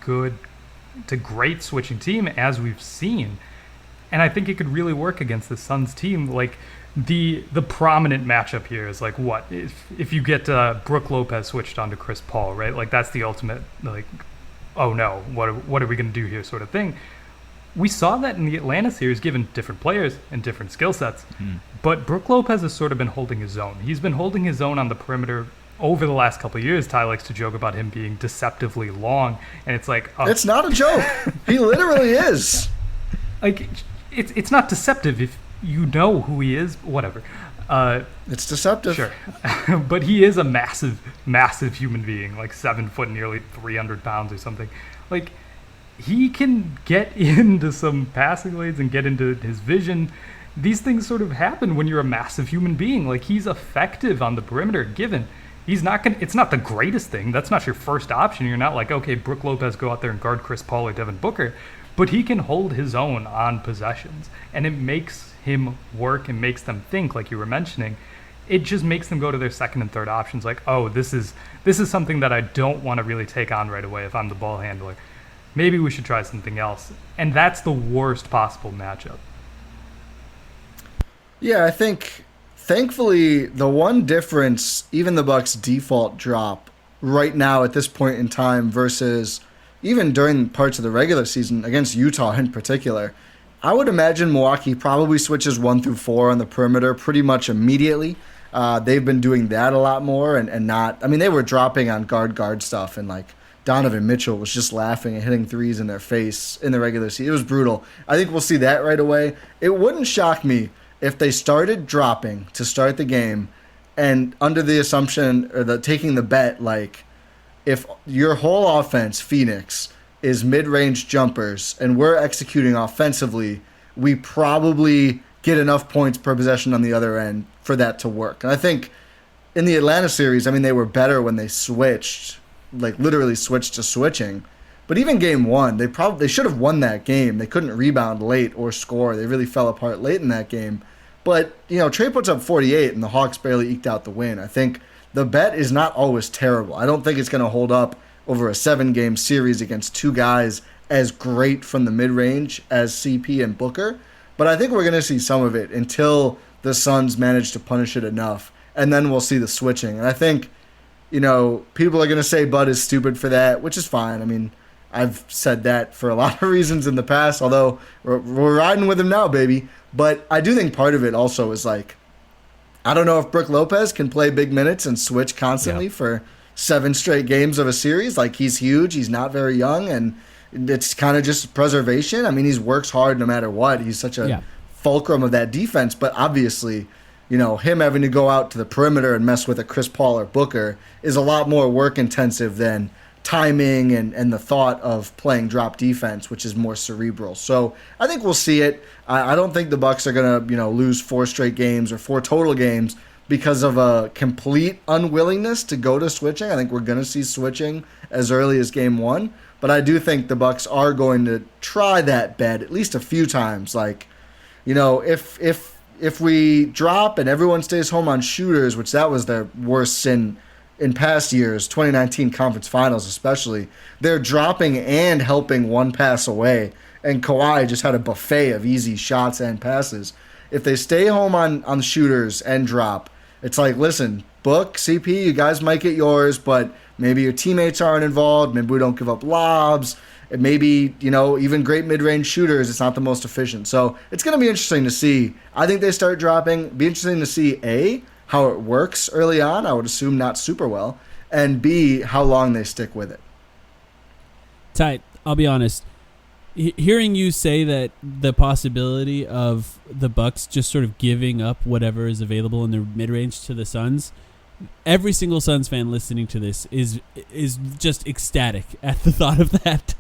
great switching team, as we've seen. And I think it could really work against the Suns team. Like the prominent matchup here is like, what if you get Brook Lopez switched onto Chris Paul, right? Like that's the ultimate, like, oh no, what are we going to do here sort of thing. we saw that in the Atlanta series, given different players and different skill sets. But Brook Lopez has sort of been holding his own. He's been holding his own on the perimeter over the last couple of years. Ty likes to joke about him being deceptively long, and it's like... it's not a joke. He literally is. Like, it's not deceptive if you know who he is, whatever. It's deceptive. Sure. But he is a massive, massive human being, like 7 foot, nearly 300 pounds or something. Like, he can get into some passing lanes and get into his vision. These things sort of happen when you're a massive human being. Like, he's effective on the perimeter, given. He's not gonna. It's not the greatest thing. That's not your first option. You're not like, okay, Brook Lopez, go out there and guard Chris Paul or Devin Booker. But he can hold his own on possessions, and it makes him work and makes them think, like you were mentioning. It just makes them go to their second and third options, like, oh, this is something that I don't want to really take on right away if I'm the ball handler. Maybe we should try something else. And that's the worst possible matchup. Yeah, I think, thankfully, the one difference, even the Bucks' default drop right now at this point in time versus even during parts of the regular season against Utah in particular, I would imagine Milwaukee probably switches 1 through 4 on the perimeter pretty much immediately. They've been doing that a lot more and not... I mean, they were dropping on guard stuff, and like Donovan Mitchell was just laughing and hitting threes in their face in the regular season. It was brutal. I think we'll see that right away. It wouldn't shock me if they started dropping to start the game, and under the assumption or taking the bet, like, if your whole offense, Phoenix, is mid-range jumpers and we're executing offensively, we probably get enough points per possession on the other end for that to work. And I think in the Atlanta series, I mean, they were better when they switched, like literally switched to switching. But even game 1, they should have won that game. They couldn't rebound late or score. They really fell apart late in that game. But, you know, Trey puts up 48 and the Hawks barely eked out the win. I think the bet is not always terrible. I don't think it's going to hold up over a 7-game series against two guys as great from the mid-range as CP and Booker. But I think we're going to see some of it until the Suns manage to punish it enough. And then we'll see the switching. And I think, you know, people are going to say Bud is stupid for that, which is fine. I mean, I've said that for a lot of reasons in the past, although we're riding with him now, baby. But I do think part of it also is like, I don't know if Brook Lopez can play big minutes and switch constantly for 7 straight games of a series. Like, he's huge. He's not very young, and it's kind of just preservation. I mean, he works hard no matter what. He's such a fulcrum of that defense. But obviously, you know, him having to go out to the perimeter and mess with a Chris Paul or Booker is a lot more work-intensive than timing and the thought of playing drop defense, which is more cerebral. So I think we'll see it. I don't think the Bucks are going to, you know, lose 4 straight games or 4 total games because of a complete unwillingness to go to switching. I think we're going to see switching as early as game 1. But I do think the Bucks are going to try that bet at least a few times. Like, you know, if we drop and everyone stays home on shooters, which that was their worst sin in past years, 2019 conference finals especially, they're dropping and helping one pass away. And Kawhi just had a buffet of easy shots and passes. If they stay home on shooters and drop, it's like, listen, Book, CP, you guys might get yours, but maybe your teammates aren't involved. Maybe we don't give up lobs. And maybe, you know, even great mid-range shooters, it's not the most efficient. So it's going to be interesting to see. I think they start dropping. Be interesting to see, A, how it works early on. I would assume not super well. And B, how long they stick with it. Ty, I'll be honest. Hearing you say that the possibility of the Bucks just sort of giving up whatever is available in their mid-range to the Suns, every single Suns fan listening to this is just ecstatic at the thought of that,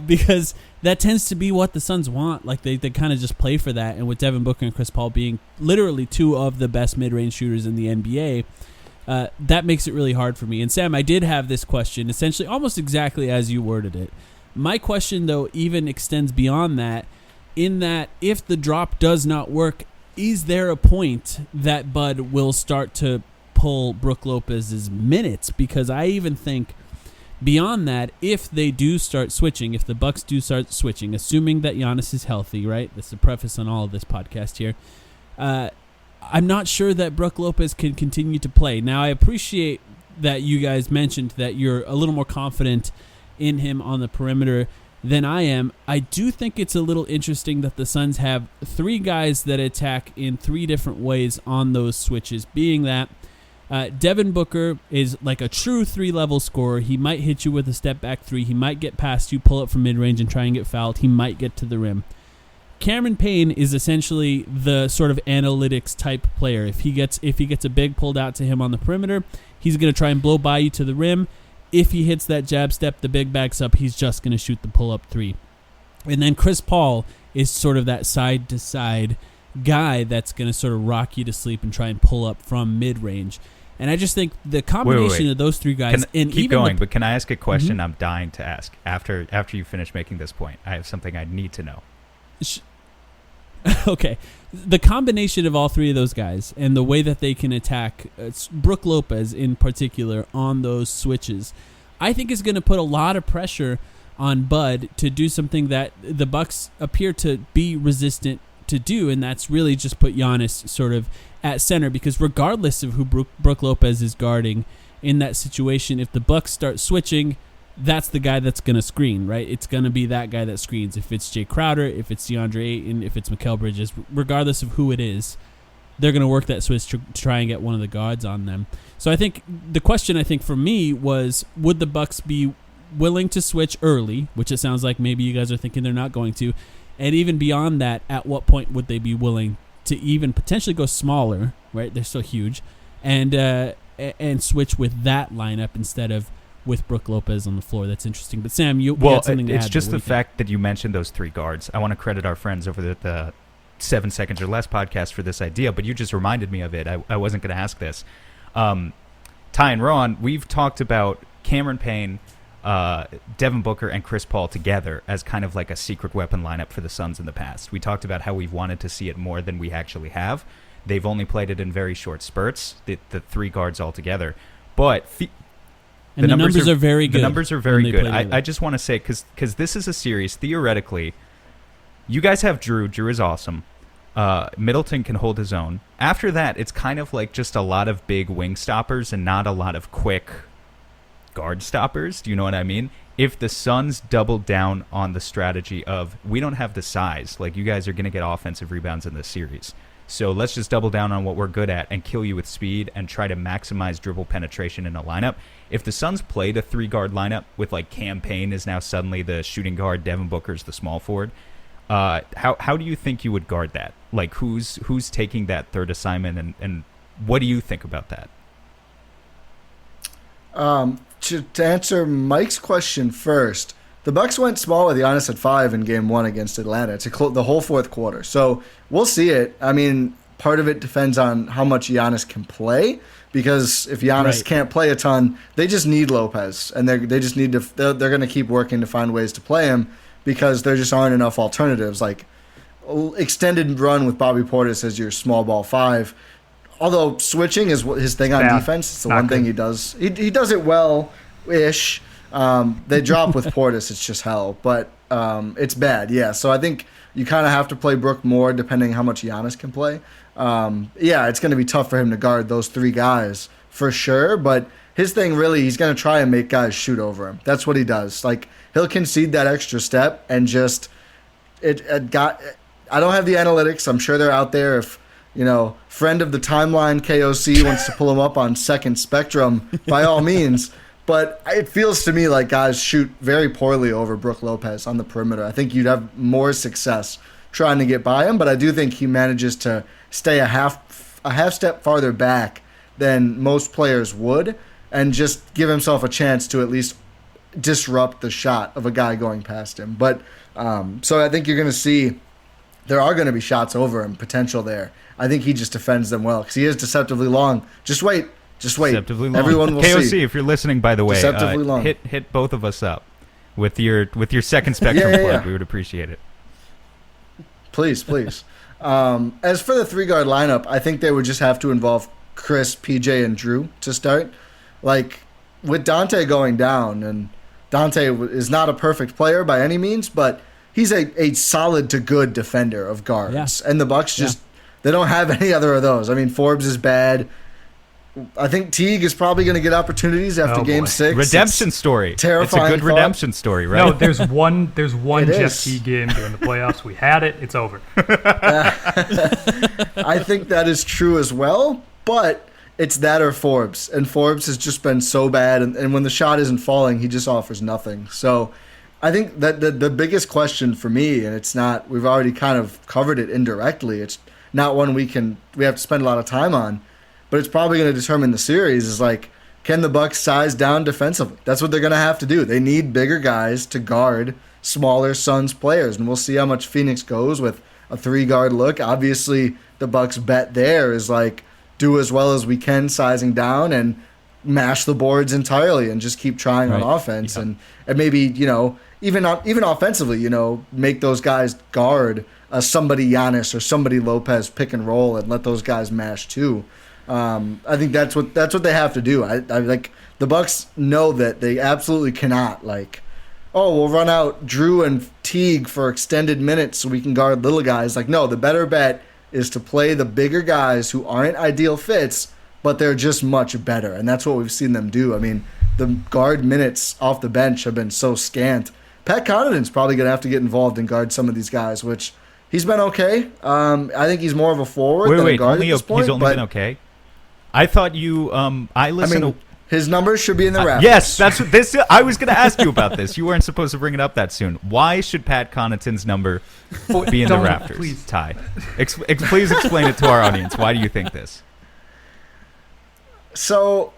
because that tends to be what the Suns want. Like they kind of just play for that, and with Devin Booker and Chris Paul being literally 2 of the best mid-range shooters in the NBA, that makes it really hard for me. And Sam, I did have this question, essentially almost exactly as you worded it. My question, though, even extends beyond that, in that if the drop does not work, is there a point that Bud will start to pull Brook Lopez's minutes? Because I even think beyond that, if they do start switching, if the Bucks do start switching, assuming that Giannis is healthy, right? That's the preface on all of this podcast here. I'm not sure that Brook Lopez can continue to play. Now, I appreciate that you guys mentioned that you're a little more confident in him on the perimeter than I am. I do think it's a little interesting that the Suns have 3 guys that attack in 3 different ways on those switches, being that Devin Booker is like a true 3-level scorer. He might hit you with a step-back 3. He might get past you, pull up from mid-range, and try and get fouled. He might get to the rim. Cameron Payne is essentially the sort of analytics type player. If he gets a big pulled out to him on the perimeter, he's going to try and blow by you to the rim. If he hits that jab step, the big backs up, he's just going to shoot the pull-up 3. And then Chris Paul is sort of that side-to-side guy that's going to sort of rock you to sleep and try and pull up from mid-range. And I just think the combination of those 3 guys... Keep going, but can I ask a question I'm dying to ask after you finish making this point? I have something I need to know. Okay. The combination of all 3 of those guys and the way that they can attack Brook Lopez in particular on those switches, I think is going to put a lot of pressure on Bud to do something that the Bucks appear to be resistant to do, and that's really just put Giannis sort of at center, because regardless of who Brook Lopez is guarding in that situation, if the Bucks start switching, that's the guy that's going to screen, right? It's going to be that guy that screens. If it's Jay Crowder, if it's DeAndre Ayton, if it's Mikal Bridges, regardless of who it is, they're going to work that switch to try and get one of the guards on them. So I think the question for me was, would the Bucks be willing to switch early, which it sounds like maybe you guys are thinking they're not going to, and even beyond that, at what point would they be willing to even potentially go smaller, right? They're still huge, and switch with that lineup instead of with Brook Lopez on the floor. That's interesting. But Sam, you had something to add. It's just the fact that you mentioned those 3 guards. I want to credit our friends over the 7 Seconds or Less podcast for this idea, but you just reminded me of it. I wasn't going to ask this. Ty and Rohan, we've talked about Cameron Payne, Devin Booker, and Chris Paul together as kind of like a secret weapon lineup for the Suns in the past. We talked about how we've wanted to see it more than we actually have. They've only played it in very short spurts, the 3 guards all together. But the numbers are very good. The numbers are very good. I just want to say, because this is a series, theoretically, you guys have Drew. Drew is awesome. Middleton can hold his own. After that, it's kind of like just a lot of big wing stoppers and not a lot of quick guard stoppers. Do you know what I mean? If the Suns double down on the strategy of, we don't have the size, like you guys are going to get offensive rebounds in this series, so let's just double down on what we're good at and kill you with speed and try to maximize dribble penetration in a lineup. If the Suns played a 3-guard lineup with like Cam Payne is now suddenly the shooting guard, Devin Booker's the small forward, how do you think you would guard that? Like who's taking that 3rd assignment, and what do you think about that? To answer Mike's question first, the Bucks went small with Giannis at 5 in Game 1 against Atlanta to the whole 4th quarter. So we'll see it. I mean, part of it depends on how much Giannis can play, because if Giannis can't play a ton, they just need Lopez, and they just need to. They're going to keep working to find ways to play him, because there just aren't enough alternatives. Like extended run with Bobby Portis as your small ball 5. Although switching is his thing on defense, it's the one thing he does. He does it well-ish. They drop with Portis, it's just hell. But it's bad, yeah. So I think you kind of have to play Brook more depending how much Giannis can play. It's going to be tough for him to guard those 3 guys for sure. But his thing really, he's going to try and make guys shoot over him. That's what he does. Like, he'll concede that extra step and just I don't have the analytics. I'm sure they're out there. If friend of the timeline KOC wants to pull him up on Second Spectrum, by all means. But it feels to me like guys shoot very poorly over Brook Lopez on the perimeter. I think you'd have more success trying to get by him, but I do think he manages to stay a half step farther back than most players would, and just give himself a chance to at least disrupt the shot of a guy going past him. But so I think you're going to see there are going to be shots over him, potential there. I think he just defends them well because he is deceptively long. Just wait. Deceptively long. Everyone will KOC, see. If you're listening, by the way, deceptively long. Hit both of us up with your Second Spectrum plug. We would appreciate it. Please. As for the 3-guard lineup, I think they would just have to involve Chris, PJ, and Drew to start. Like, with Dante going down, and Dante is not a perfect player by any means, but he's a solid to good defender of guards. Yeah. And the Bucks they don't have any other of those. I mean, Forbes is bad. I think Teague is probably going to get opportunities after Game 6. Redemption story. Terrifying. It's a good redemption story, right? No, there's one It Jeff is. Teague game during the playoffs. We had it. It's over. I think that is true as well, but it's that or Forbes. And Forbes has just been so bad, and when the shot isn't falling, he just offers nothing. So I think that the biggest question for me, and it's not, we've already kind of covered it indirectly, it's not one we have to spend a lot of time on, but it's probably going to determine the series, is like, can the Bucks size down defensively? That's what they're going to have to do. They need bigger guys to guard smaller Suns players, and we'll see how much Phoenix goes with a 3-guard look. Obviously, the Bucks' bet there is like, do as well as we can sizing down and mash the boards entirely and just keep trying on offense. Yeah. And maybe, even offensively, make those guys guard somebody Giannis or somebody Lopez pick and roll and let those guys mash too. I think that's what they have to do. I like the Bucks know that they absolutely cannot we'll run out Drew and Teague for extended minutes so we can guard little guys. Like, no, the better bet is to play the bigger guys who aren't ideal fits, but they're just much better. And that's what we've seen them do. I mean, the guard minutes off the bench have been so scant. Pat Connaughton's probably going to have to get involved and guard some of these guys, which he's been okay. I think he's more of a forward than a guard at this point. He's only been okay? I thought you his numbers should be in the rafters. Yes, that's what this. I was going to ask you about this. You weren't supposed to bring it up that soon. Why should Pat Connaughton's number be in the rafters? Please. Ty, please explain it to our audience. Why do you think this? So,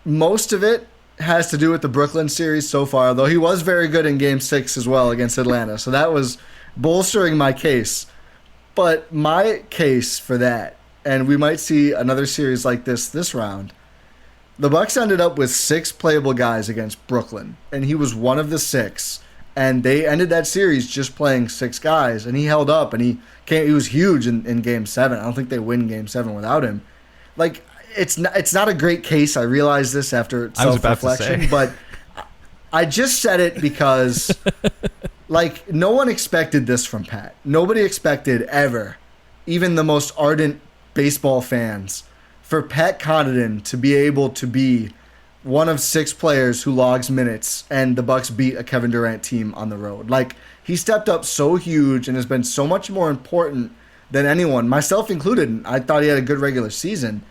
most of it has to do with the Brooklyn series so far, though he was very good in Game 6 as well against Atlanta. So that was bolstering my case. But my case for that, and we might see another series like this round, the Bucks ended up with 6 playable guys against Brooklyn, and he was one of the 6. And they ended that series just playing 6 guys, and he held up, and he was huge in Game 7. I don't think they win Game 7 without him. Like, it's not a great case. I realize this after self-reflection, but I just said it because, no one expected this from Pat. Nobody expected ever, even the most ardent baseball fans, for Pat Connaughton to be able to be one of 6 players who logs minutes and the Bucks beat a Kevin Durant team on the road. He stepped up so huge and has been so much more important than anyone, myself included. And I thought he had a good regular season,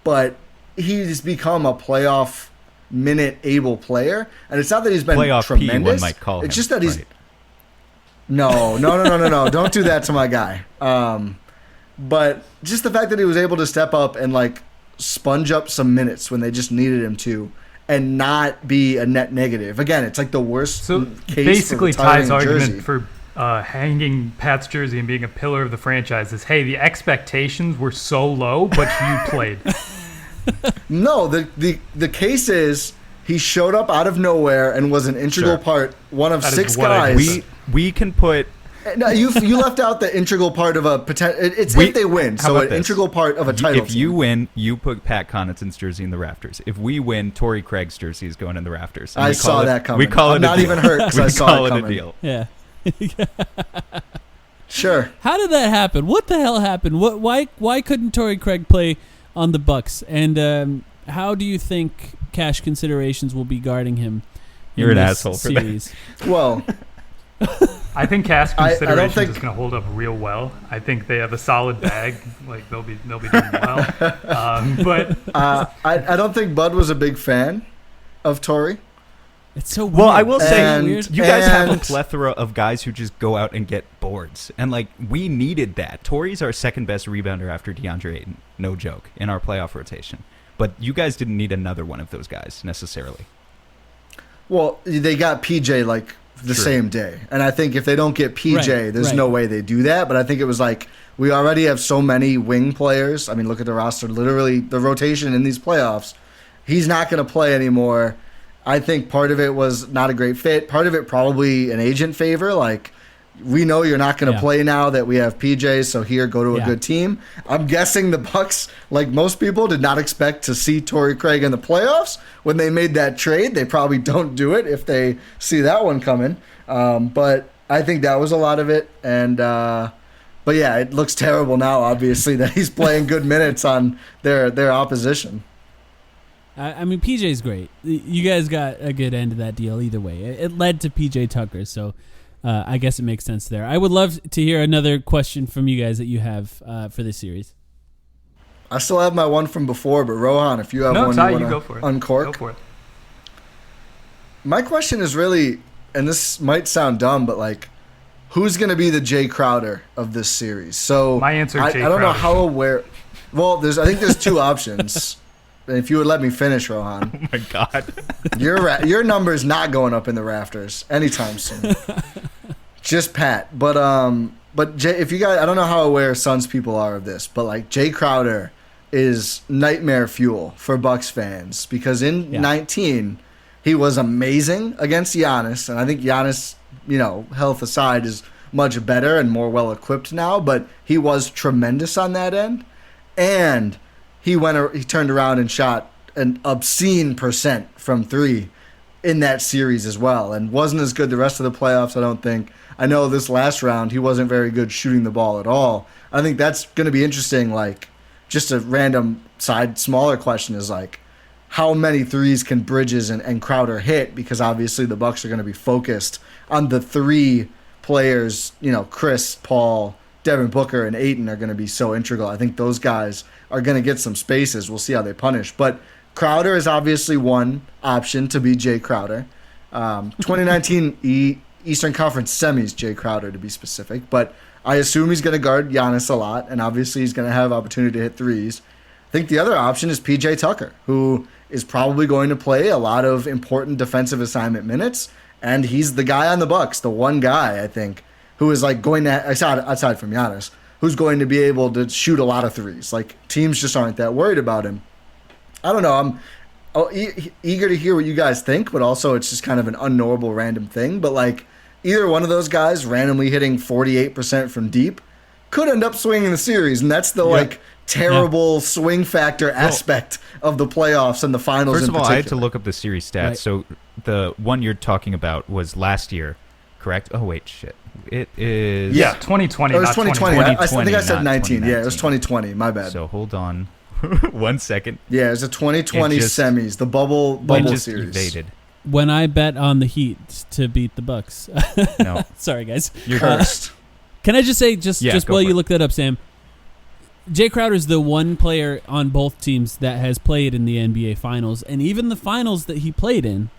but he's become a playoff minute able player. And it's not that he's been playoff tremendous. P, one might call him. It's just that he's right. No. Don't do that to my guy. But just the fact that he was able to step up and sponge up some minutes when they just needed him to, and not be a net negative. Again, it's the worst case. Basically, for retiring Ty's argument jersey. for hanging Pat's jersey and being a pillar of the franchise is, hey, the expectations were so low, but you played. No, the case is he showed up out of nowhere and was an integral part, one of 6 guys. We can put. No, you left out the integral part of a potential. It's if they win, so an integral part of a title. If you win, you put Pat Connaughton's jersey in the rafters. If we win, Torrey Craig's jersey is going in the rafters. I saw that coming. We call it. I'm not even hurt because I saw it coming. A deal. Yeah. Sure. How did that happen? What the hell happened? Why couldn't Torrey Craig play on the Bucks? And how do you think cash considerations will be guarding him? You're an asshole for series? Well, I think cash considerations is going to hold up real well. I think they have a solid bag. They'll be doing well. But I don't think Bud was a big fan of Torrey. It's so weird. Well, I will say, you guys have a and- plethora of guys who just go out and get boards. And, we needed that. Torrey's our second best rebounder after DeAndre Ayton. No joke. In our playoff rotation. But you guys didn't need another one of those guys, necessarily. Well, they got PJ, the same day. And I think if they don't get PJ, there's no way they do that. But I think it was we already have so many wing players. I mean, look at the roster. Literally, the rotation in these playoffs. He's not going to play anymore. I think part of it was not a great fit. Part of it probably an agent favor. We know you're not going to play now that we have PJ, so here, go to a good team. I'm guessing the Bucks, like most people, did not expect to see Torrey Craig in the playoffs when they made that trade. They probably don't do it if they see that one coming. But I think that was a lot of it. And But yeah, it looks terrible now, obviously, that he's playing good minutes on their opposition. I mean, PJ's great. You guys got a good end of that deal either way. It led to PJ Tucker, so I guess it makes sense there. I would love to hear another question from you guys that you have for this series. I still have my one from before, but Rohan, if you have one Ty, you you want go to for it. uncork. Go for it. My question is really, and this might sound dumb, but like, who's going to be the Jay Crowder of this series? So my answer, I Jay don't know Crowder. how aware. Well, I think there's two options. If you would let me finish, Rohan. Oh my God. Your number's not going up in the rafters anytime soon. Just Pat. But Jay, if you guys, I don't know how aware Suns people are of this, but like Jay Crowder is nightmare fuel for Bucks fans because in 19 he was amazing against Giannis, and I think Giannis, health aside, is much better and more well equipped now, but he was tremendous on that end. And he turned around and shot an obscene % from three in that series as well, and wasn't as good the rest of the playoffs, I don't think. I know this last round he wasn't very good shooting the ball at all. I think that's going to be interesting. Like, just a random smaller question is like, how many threes can Bridges and Crowder hit? Because obviously the Bucks are going to be focused on the three players. Chris Paul, Devin Booker, and Ayton are going to be so integral. I think those guys are going to get some spaces. We'll see how they punish. But Crowder is obviously one option to be Jay Crowder. 2019 Eastern Conference semis, Jay Crowder to be specific. But I assume he's going to guard Giannis a lot, and obviously he's going to have opportunity to hit threes. I think the other option is PJ Tucker, who is probably going to play a lot of important defensive assignment minutes, and he's the guy on the Bucks, the one guy, I think, who is like going to, aside from Giannis, who's going to be able to shoot a lot of threes. Like, teams just aren't that worried about him. I don't know. I'm eager to hear what you guys think, but also it's just kind of an unknowable random thing. But like, either one of those guys randomly hitting 48% from deep could end up swinging the series, and that's the terrible swing factor aspect of the playoffs and the finals. First of all, particular. I had to look up the series stats. Right. So the one you're talking about was last year, correct? Oh wait, shit. It is 2020. It was not 2020. I think I said not 19. Yeah, it was 2020. My bad. So hold on 1 second. Yeah, it was a 2020 semis, the bubble just series. Evaded. When I bet on the Heat to beat the Bucks. No. Sorry, guys. You're cursed. Can I just say, just while you it. look that up, Sam, Jay Crowder's the one player on both teams that has played in the NBA Finals, and even the finals that he played in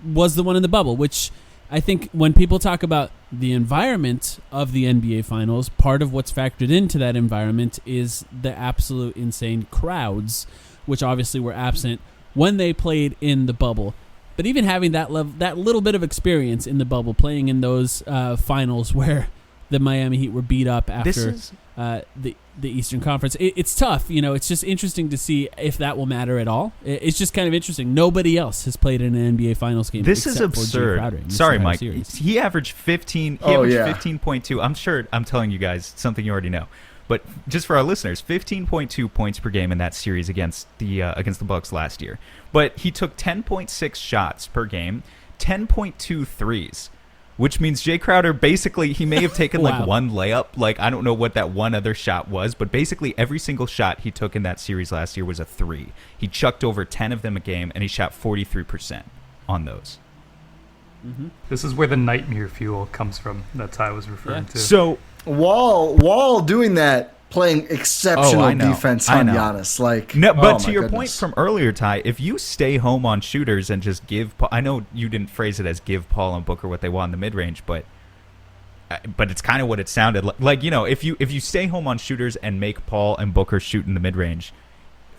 was the one in the bubble, which I think when people talk about the environment of the NBA Finals, part of what's factored into that environment is the absolute insane crowds, which obviously were absent when they played in the bubble. But even having that little bit of experience in the bubble, playing in those finals where the Miami Heat were beat up after the Eastern Conference, it's tough. It's just interesting to see if that will matter at all. It's just kind of interesting. Nobody else has played in an NBA Finals game. This is except for Jay Crowder absurd. in this Sorry, entire Mike. series. He averaged 15. He averaged 15.2. I'm sure I'm telling you guys something you already know. But just for our listeners, 15.2 points per game in that series against the Bucks last year. But he took 10.6 shots per game, 10.2 threes, which means Jay Crowder basically, he may have taken like one layup. Like, I don't know what that one other shot was, but basically every single shot he took in that series last year was a three. He chucked over 10 of them a game, and he shot 43% on those. Mm-hmm. This is where the nightmare fuel comes from that Ty was referring to. So Wall doing that, playing exceptional defense on Giannis. Like, no, but oh to my your goodness. point from earlier, Ty, if you stay home on shooters and just give Paul, I know you didn't phrase it as give Paul and Booker what they want in the mid range, but it's kind of what it sounded like. Like, if you stay home on shooters and make Paul and Booker shoot in the mid range,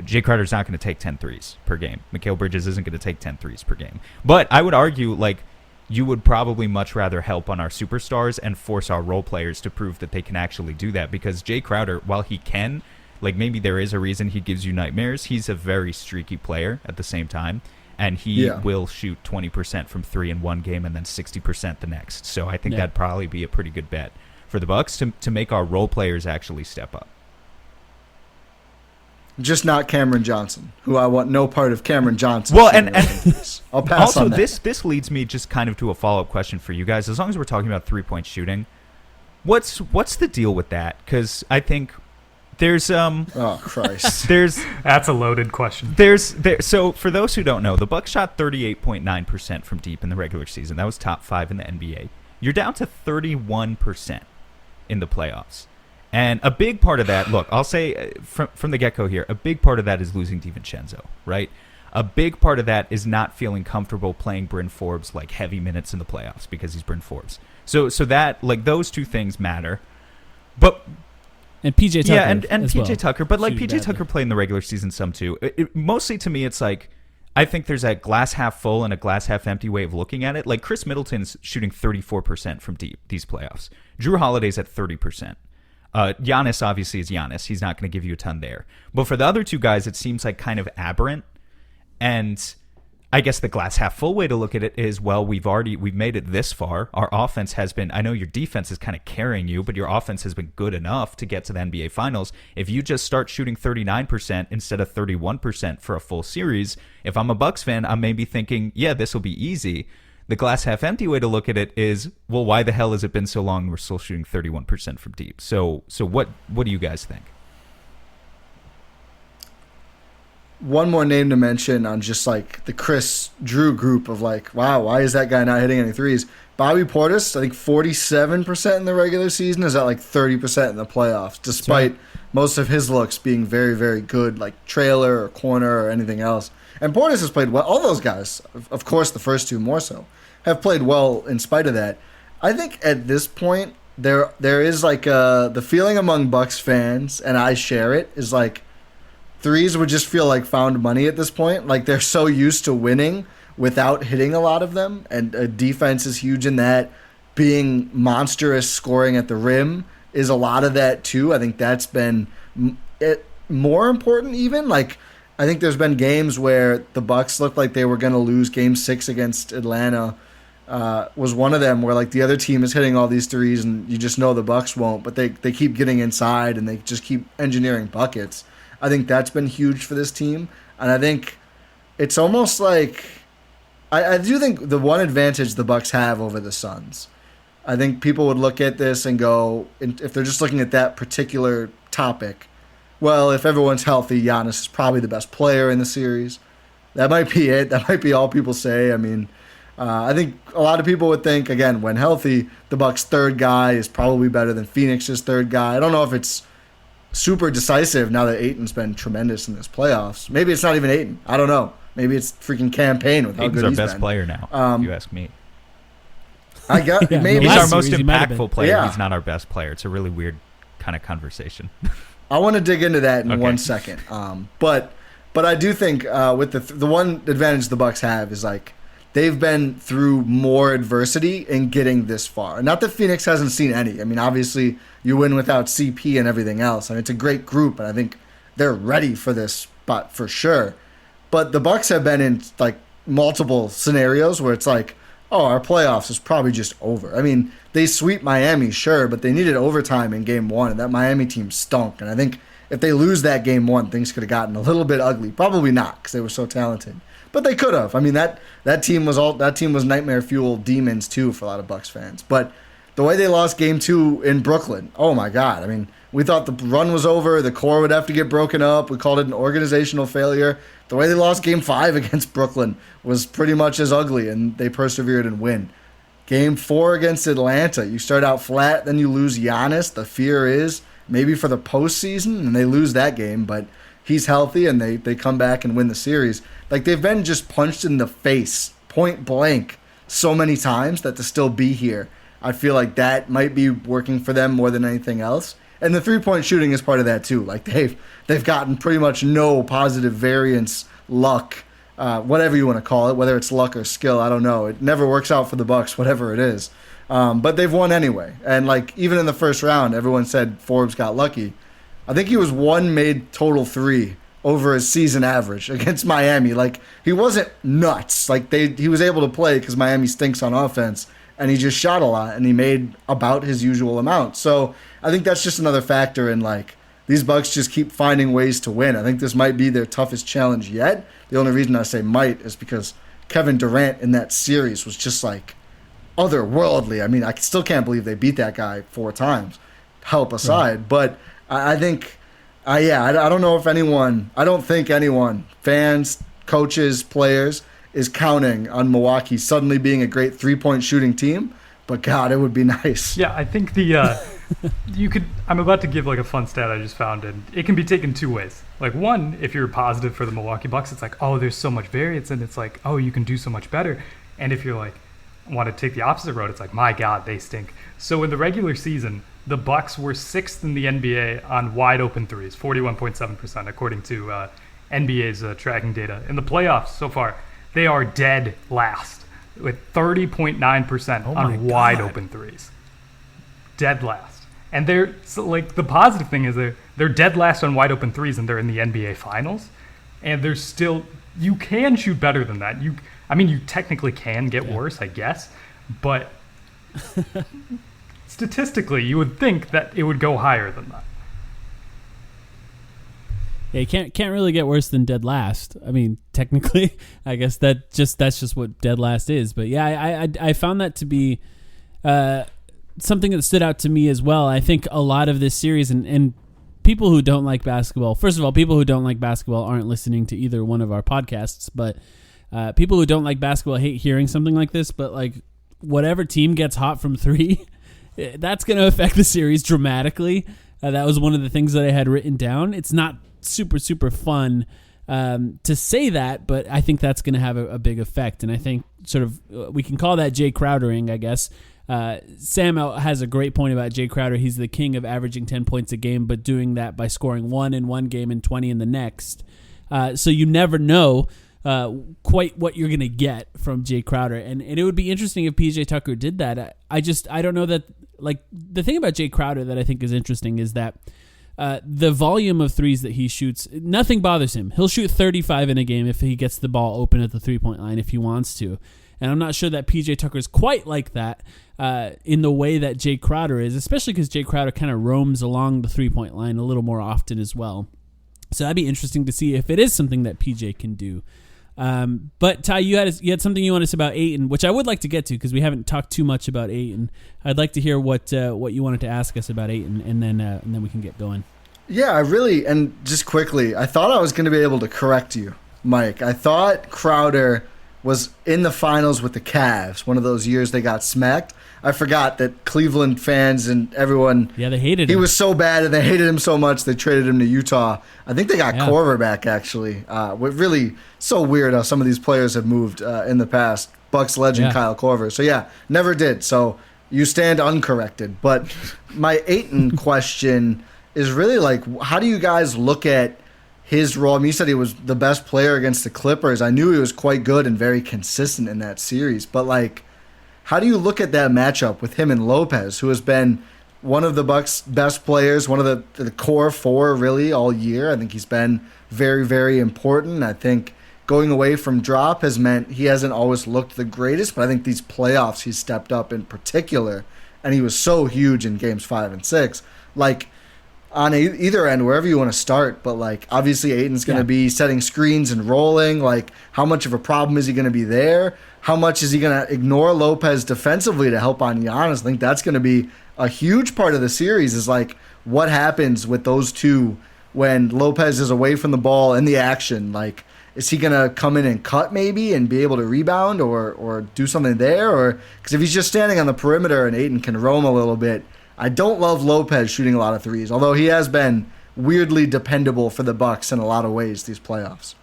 Jay Crowder's not going to take 10 threes per game. Mikal Bridges isn't going to take 10 threes per game. But I would argue, like, you would probably much rather help on our superstars and force our role players to prove that they can actually do that, because Jay Crowder, while he can, like, maybe there is a reason he gives you nightmares, he's a very streaky player at the same time, and he will shoot 20% from three in one game and then 60% the next. So I think that'd probably be a pretty good bet for the Bucks to make our role players actually step up. Just not Cameron Johnson, who I want no part of Cameron Johnson. Well, and I'll pass also on that. this leads me just kind of to a follow-up question for you guys. As long as we're talking about three-point shooting, What's the deal with that? Because I think there's oh Christ, that's a loaded question. So for those who don't know, the Bucks shot 38.9% from deep in the regular season. That was top 5 in the NBA. You're down to 31% in the playoffs. And a big part of that, look, I'll say from the get-go here, a big part of that is losing DiVincenzo, right? A big part of that is not feeling comfortable playing Bryn Forbes like heavy minutes in the playoffs because he's Bryn Forbes. So that, like, those two things matter. But and PJ Tucker. Yeah, and PJ well. Tucker. But like PJ Tucker played in the regular season some too. Mostly to me, it's like I think there's a glass half full and a glass half empty way of looking at it. Like Chris Middleton's shooting 34% from deep these playoffs. Drew Holiday's at 30%. Giannis obviously is Giannis. He's not going to give you a ton there. But for the other two guys, it seems like kind of aberrant. And I guess the glass half full way to look at it is, well, we've made it this far. Our offense has been, I know your defense is kind of carrying you, but your offense has been good enough to get to the NBA Finals. If you just start shooting 39% instead of 31% for a full series, if I'm a Bucks fan, I'm maybe thinking, yeah, this will be easy. The glass half empty way to look at it is, well, why the hell has it been so long and we're still shooting 31% from deep? So what do you guys think? One more name to mention on just like the Chris Drew group of like, wow, why is that guy not hitting any threes? Bobby Portis, I think 47% in the regular season, is at like 30% in the playoffs, despite most of his looks being very, very good, like trailer or corner or anything else. And Portis has played well. All those guys, of course, the first two more so, have played well in spite of that. I think at this point, there is like the feeling among Bucks fans, and I share it, is like, threes would just feel like found money at this point. Like they're so used to winning without hitting a lot of them, and defense is huge in that. Being monstrous, scoring at the rim is a lot of that too. I think that's been more important even. Like I think there's been games where the Bucks looked like they were going to lose. Game 6 against Atlanta was one of them where like the other team is hitting all these threes and you just know the Bucks won't, but they keep getting inside and they just keep engineering buckets. I think that's been huge for this team. And I think it's almost like I do think the one advantage the Bucks have over the Suns, I think people would look at this and go, if they're just looking at that particular topic, well, if everyone's healthy, Giannis is probably the best player in the series. That might be it. That might be all people say. I mean, I think a lot of people would think, again, when healthy, the Bucks' third guy is probably better than Phoenix's third guy. I don't know if it's super decisive now that Ayton's been tremendous in this playoffs. Maybe it's not even Ayton. I don't know. Maybe it's freaking campaign with how Ayton's good he's our best been. player now, if you ask me. I got maybe he's our most impactful player. Yeah. He's not our best player. It's a really weird kind of conversation. I want to dig into that in 1 second. But I do think with the one advantage the Bucks have is like they've been through more adversity in getting this far. Not that Phoenix hasn't seen any. I mean, obviously you win without CP and everything else, and it's a great group, and I think they're ready for this spot for sure. But the Bucks have been in like multiple scenarios where it's like, oh, our playoffs is probably just over. I mean, they sweep Miami, sure, but they needed overtime in Game 1, and that Miami team stunk. And I think if they lose that Game 1, things could have gotten a little bit ugly. Probably not, because they were so talented. But they could have. I mean, that team was nightmare fuel demons too for a lot of Bucks fans. But the way they lost Game 2 in Brooklyn, oh my God! I mean, we thought the run was over. The core would have to get broken up. We called it an organizational failure. The way they lost Game 5 against Brooklyn was pretty much as ugly, and they persevered and win. Game 4 against Atlanta, you start out flat, then you lose Giannis. The fear is maybe for the postseason, and they lose that game, but he's healthy, and they come back and win the series. Like, they've been just punched in the face, point blank, so many times that to still be here, I feel like that might be working for them more than anything else. And the three-point shooting is part of that too. Like they've gotten pretty much no positive variance, luck, whatever you want to call it, whether it's luck or skill, I don't know. It never works out for the Bucks, whatever it is. But they've won anyway. And like even in the first round, everyone said Forbes got lucky. I think he was one made total three over his season average against Miami. Like he wasn't nuts. Like he was able to play because Miami stinks on offense. And he just shot a lot, and he made about his usual amount. So I think that's just another factor in, like, these Bucks just keep finding ways to win. I think this might be their toughest challenge yet. The only reason I say might is because Kevin Durant in that series was just, like, otherworldly. I mean, I still can't believe they beat that guy 4 times, help aside. But I think, I don't know if anyone, I don't think anyone, fans, coaches, players, is counting on Milwaukee suddenly being a great 3-point shooting team. But God, it would be nice. Yeah, I think I'm about to give like a fun stat I just found, and it can be taken 2 ways. Like, one, if you're positive for the Milwaukee Bucks, it's like, oh, there's so much variance, and it's like, oh, you can do so much better. And if you're like, want to take the opposite road, it's like, my God, they stink. So in the regular season, the Bucks were 6th in the NBA on wide open threes, 41.7%, according to NBA's tracking data. In the playoffs so far, they are dead last with 30.9% on wide open threes. Dead last. And they're the positive thing is they're dead last on wide open threes, and they're in the NBA Finals. And they're still, you can shoot better than that. You technically can get worse, I guess, but statistically, you would think that it would go higher than that. Yeah, you can't really get worse than dead last. I mean, technically, I guess that's just what dead last is. But yeah, I found that to be something that stood out to me as well. I think a lot of this series and people who don't like basketball, first of all, people who don't like basketball aren't listening to either one of our podcasts, but people who don't like basketball hate hearing something like this. But like, whatever team gets hot from 3, that's going to affect the series dramatically. That was one of the things that I had written down. It's not super fun to say that, but I think that's going to have a big effect. And I think sort of we can call that Jay Crowdering, I guess. Sam has a great point about Jay Crowder. He's the king of averaging 10 points a game, but doing that by scoring 1 in one game and 20 in the next. So you never know quite what you're going to get from Jay Crowder. And it would be interesting if PJ Tucker did that. I don't know that, like, the thing about Jay Crowder that I think is interesting is that the volume of threes that he shoots, nothing bothers him. He'll shoot 35 in a game if he gets the ball open at the 3-point line if he wants to. And I'm not sure that PJ Tucker is quite like that in the way that Jay Crowder is, especially because Jay Crowder kind of roams along the 3-point line a little more often as well. So that'd be interesting to see if it is something that PJ can do. But Ty, you had something you wanted to say about Ayton, which I would like to get to because we haven't talked too much about Ayton. I'd like to hear what you wanted to ask us about Ayton, and then we can get going. Yeah, and just quickly, I thought I was going to be able to correct you, Mike. I thought Crowder was in the finals with the Cavs, one of those years they got smacked. I forgot that Cleveland fans and everyone... Yeah, they hated him. He was so bad, and they hated him so much, they traded him to Utah. I think they got Korver back, actually. Really so weird how some of these players have moved in the past. Bucks legend Kyle Korver. So, yeah, never did. So, you stand uncorrected. But my Ayton question is really like, how do you guys look at his role? I mean, you said he was the best player against the Clippers. I knew he was quite good and very consistent in that series. But, like, how do you look at that matchup with him and Lopez, who has been one of the Bucks' best players, one of the core 4 really all year? I think he's been very, very important. I think going away from Drop has meant he hasn't always looked the greatest, but I think these playoffs he's stepped up in particular, and he was so huge in games 5 and 6. Like, on either end, wherever you want to start, but like obviously Ayton's going to be setting screens and rolling. Like, how much of a problem is he going to be there? How much is he going to ignore Lopez defensively to help on Giannis? I think that's going to be a huge part of the series, is like what happens with those two when Lopez is away from the ball in the action. Like, is he going to come in and cut maybe and be able to rebound or do something there? Or because if he's just standing on the perimeter and Ayton can roam a little bit, I don't love Lopez shooting a lot of threes, although he has been weirdly dependable for the Bucks in a lot of ways these playoffs.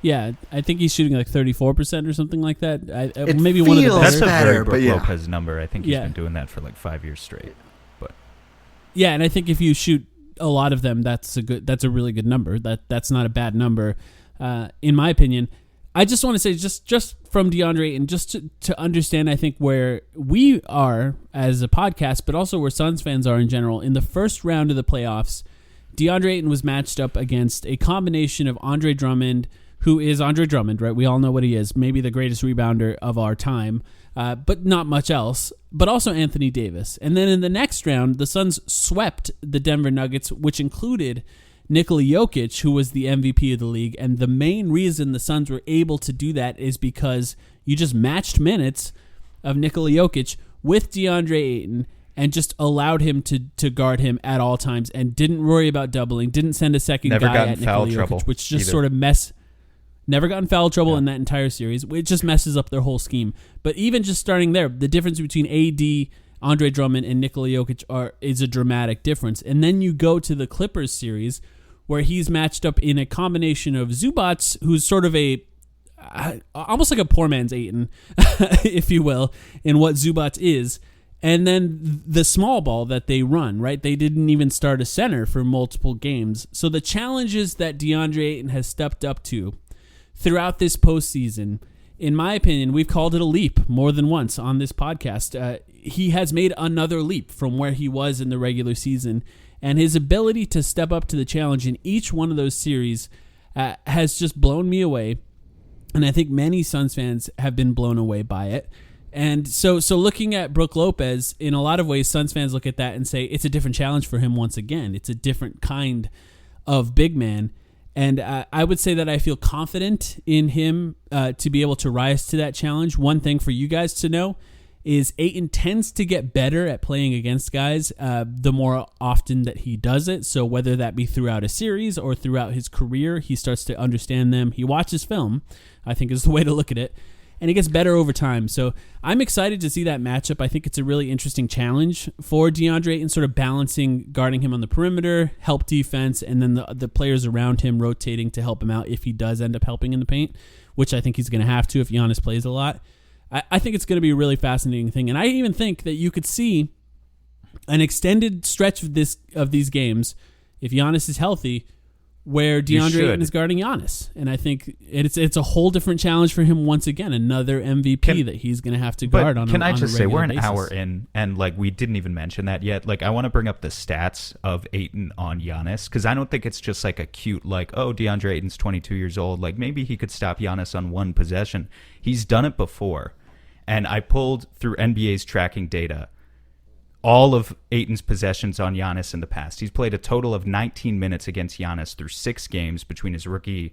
Yeah, I think he's shooting like 34% or something like that. Maybe one of the That's better, a very Brook but Lopez number. I think he's been doing that for like 5 years straight. But yeah, and I think if you shoot a lot of them, that's a really good number. That's not a bad number, in my opinion. I just want to say, just from DeAndre, and just to understand, I think, where we are as a podcast, but also where Suns fans are in general. In the first round of the playoffs, DeAndre Ayton was matched up against a combination of Andre Drummond, who is Andre Drummond, right? We all know what he is, maybe the greatest rebounder of our time, but not much else, but also Anthony Davis. And then in the next round, the Suns swept the Denver Nuggets, which included Nikola Jokic, who was the MVP of the league. And the main reason the Suns were able to do that is because you just matched minutes of Nikola Jokic with DeAndre Ayton and just allowed him to guard him at all times and didn't worry about doubling, didn't send a second Never guy got in at Nikola foul Jokic, trouble which just either. sort of never got in foul trouble in that entire series. It just messes up their whole scheme. But even just starting there, the difference between AD, Andre Drummond, and Nikola Jokic is a dramatic difference. And then you go to the Clippers series where he's matched up in a combination of Zubac, who's sort of almost like a poor man's Ayton, if you will, in what Zubac is, and then the small ball that they run, right? They didn't even start a center for multiple games. So the challenges that DeAndre Ayton has stepped up to throughout this postseason, in my opinion, we've called it a leap more than once on this podcast. He has made another leap from where he was in the regular season, and his ability to step up to the challenge in each one of those series has just blown me away. And I think many Suns fans have been blown away by it. And so looking at Brook Lopez, in a lot of ways, Suns fans look at that and say it's a different challenge for him once again. It's a different kind of big man. And I would say that I feel confident in him to be able to rise to that challenge. One thing for you guys to know is Ayton tends to get better at playing against guys the more often that he does it. So whether that be throughout a series or throughout his career, he starts to understand them. He watches film, I think is the way to look at it. And he gets better over time. So I'm excited to see that matchup. I think it's a really interesting challenge for DeAndre Ayton, sort of balancing guarding him on the perimeter, help defense, and then the players around him rotating to help him out if he does end up helping in the paint, which I think he's going to have to if Giannis plays a lot. I think it's going to be a really fascinating thing. And I even think that you could see an extended stretch of these games, if Giannis is healthy, where DeAndre Ayton is guarding Giannis. And I think it's a whole different challenge for him once again, another MVP that he's going to have to guard on a regular basis. Can I just say, we're an hour in, and we didn't even mention that yet. I want to bring up the stats of Ayton on Giannis, because I don't think it's just a cute, DeAndre Ayton's 22 years old. Maybe he could stop Giannis on one possession. He's done it before. And I pulled through NBA's tracking data all of Ayton's possessions on Giannis in the past. He's played a total of 19 minutes against Giannis through 6 games between his rookie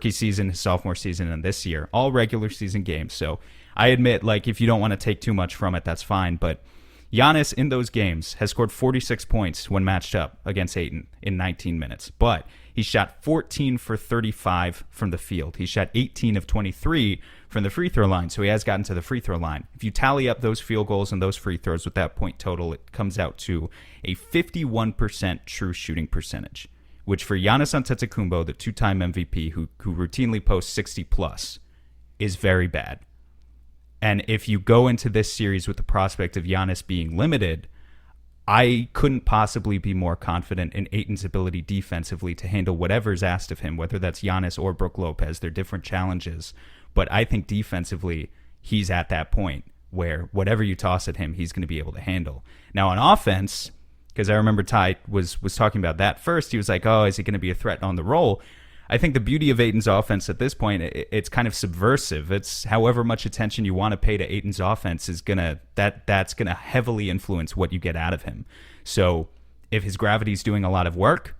season, his sophomore season, and this year. All regular season games. So I admit, if you don't want to take too much from it, that's fine. But Giannis in those games has scored 46 points when matched up against Ayton in 19 minutes. But he shot 14 for 35 from the field. He shot 18 of 23 from the free throw line, so he has gotten to the free throw line. If you tally up those field goals and those free throws with that point total, it comes out to a 51% true shooting percentage, which for Giannis Antetokounmpo, the two-time MVP who routinely posts 60+, is very bad. And if you go into this series with the prospect of Giannis being limited, I couldn't possibly be more confident in Ayton's ability defensively to handle whatever's asked of him, whether that's Giannis or Brook Lopez. They're different challenges. But I think defensively, he's at that point where whatever you toss at him, he's going to be able to handle. Now on offense, because I remember Ty was talking about that first, he was like, oh, is he going to be a threat on the roll? I think the beauty of Ayton's offense at this point, it's kind of subversive. It's however much attention you want to pay to Ayton's offense is that's gonna heavily influence what you get out of him. So if his gravity's doing a lot of work,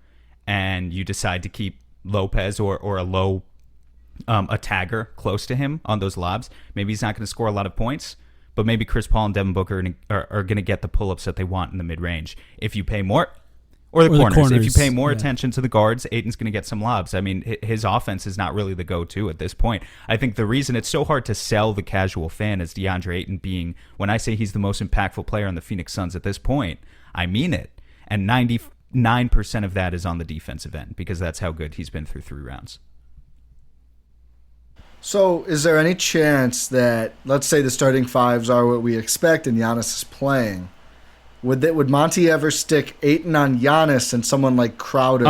and you decide to keep Lopez or a low a tagger close to him on those lobs, maybe he's not going to score a lot of points, but maybe Chris Paul and Devin Booker are going to get the pull-ups that they want in the mid-range. If you pay more. Or the corners. If you pay more attention to the guards, Ayton's going to get some lobs. I mean, his offense is not really the go-to at this point. I think the reason it's so hard to sell the casual fan is DeAndre Ayton being, when I say he's the most impactful player on the Phoenix Suns at this point, I mean it. And 99% of that is on the defensive end, because that's how good he's been through 3 rounds. So is there any chance that, let's say the starting fives are what we expect and Giannis is playing, would Monty ever stick Ayton on Giannis and someone like Crowder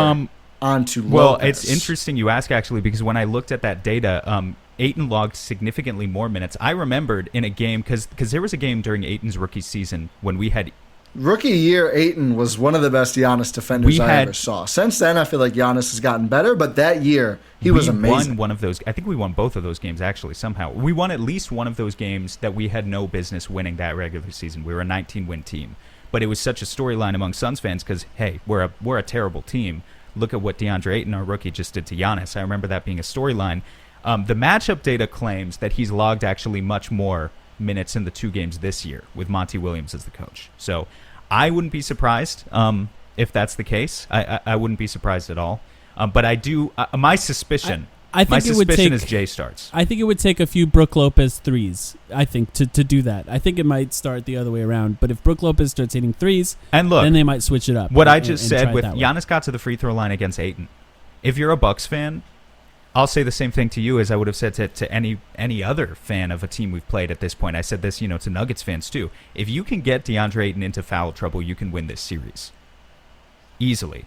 onto Lopez? Well, it's interesting you ask, actually, because when I looked at that data, Ayton logged significantly more minutes. I remembered in a game, because there was a game during Ayton's rookie season when we had... Rookie year, Ayton was one of the best Giannis defenders I ever saw. Since then, I feel like Giannis has gotten better, but that year, he was amazing. We won one of those. I think we won both of those games, actually, somehow. We won at least one of those games that we had no business winning that regular season. We were a 19-win team. But it was such a storyline among Suns fans because, hey, we're a terrible team. Look at what DeAndre Ayton, our rookie, just did to Giannis. I remember that being a storyline. The matchup data claims that he's logged actually much more minutes in the 2 games this year with Monty Williams as the coach. So I wouldn't be surprised if that's the case. I wouldn't be surprised at all. But I do. My suspicion. I think my it would suspicion take, is Jay starts. I think it would take a few Brook Lopez threes, I think, to do that. I think it might start the other way around. But if Brook Lopez starts hitting threes, and look, then they might switch it up. What I just said with Giannis Giannis got to the free throw line against Ayton. If you're a Bucks fan, I'll say the same thing to you as I would have said to any other fan of a team we've played at this point. I said this, to Nuggets fans too. If you can get DeAndre Ayton into foul trouble, you can win this series easily.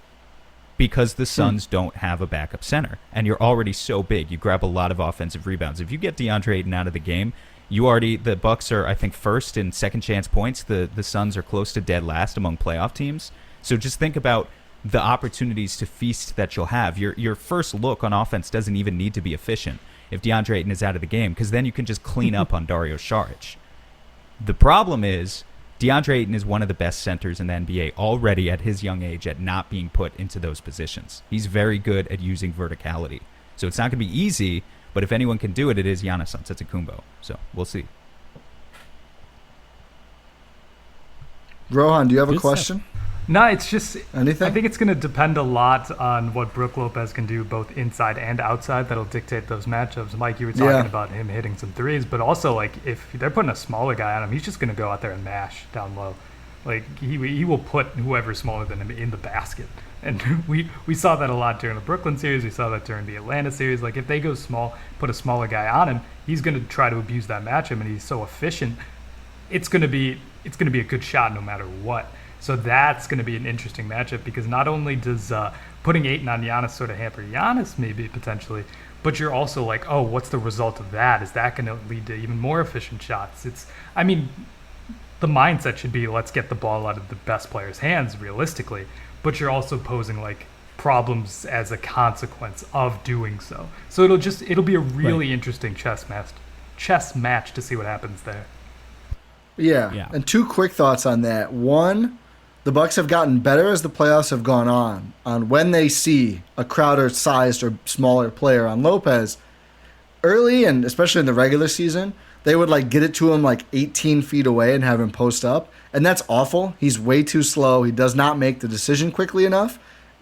Because the Suns don't have a backup center, and you're already so big, you grab a lot of offensive rebounds. If you get DeAndre Ayton out of the game, the Bucks are, I think, first in second chance points. The Suns are close to dead last among playoff teams. So just think about the opportunities to feast that you'll have. Your first look on offense doesn't even need to be efficient if DeAndre Ayton is out of the game, because then you can just clean up on Dario Saric. The problem is, DeAndre Ayton is one of the best centers in the NBA already at his young age at not being put into those positions. He's very good at using verticality. So it's not going to be easy, but if anyone can do it, it is Giannis Antetokounmpo. So we'll see. Rohan, do you have a question? No, it's just anything. I think it's going to depend a lot on what Brook Lopez can do both inside and outside. That'll dictate those matchups. Mike, you were talking about him hitting some threes, but also like if they're putting a smaller guy on him, he's just going to go out there and mash down low. Like he will put whoever's smaller than him in the basket. And we saw that a lot during the Brooklyn series. We saw that during the Atlanta series. Like if they go small, put a smaller guy on him, he's going to try to abuse that matchup, and he's so efficient. It's going to be a good shot no matter what. So that's going to be an interesting matchup because not only does putting Ayton on Giannis sort of hamper Giannis maybe potentially, but you're also like, oh, what's the result of that? Is that going to lead to even more efficient shots? The mindset should be let's get the ball out of the best player's hands realistically, but you're also posing like problems as a consequence of doing so. So it'll be a really interesting chess match to see what happens there. Yeah. And 2 quick thoughts on that. One, the Bucks have gotten better as the playoffs have gone on when they see a Crowder-sized or smaller player on Lopez. Early, and especially in the regular season, they would get it to him 18 feet away and have him post up. And that's awful. He's way too slow. He does not make the decision quickly enough.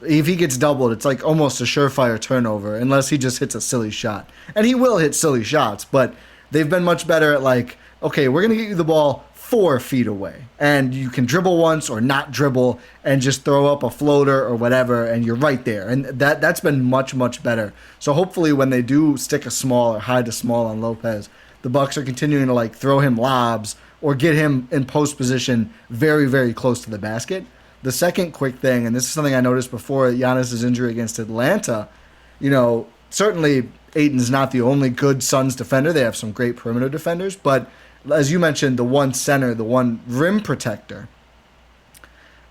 If he gets doubled, it's almost a surefire turnover unless he just hits a silly shot. And he will hit silly shots, but they've been much better at okay, we're going to get you the ball 4 feet away, and you can dribble once or not dribble and just throw up a floater or whatever, and you're right there. And that's been much, much better. So hopefully when they do stick a small or hide a small on Lopez, the Bucks are continuing to throw him lobs or get him in post position very, very close to the basket. The second quick thing, and this is something I noticed before Giannis' injury against Atlanta, certainly Ayton's not the only good Suns defender. They have some great perimeter defenders, but as you mentioned, the one center, the one rim protector,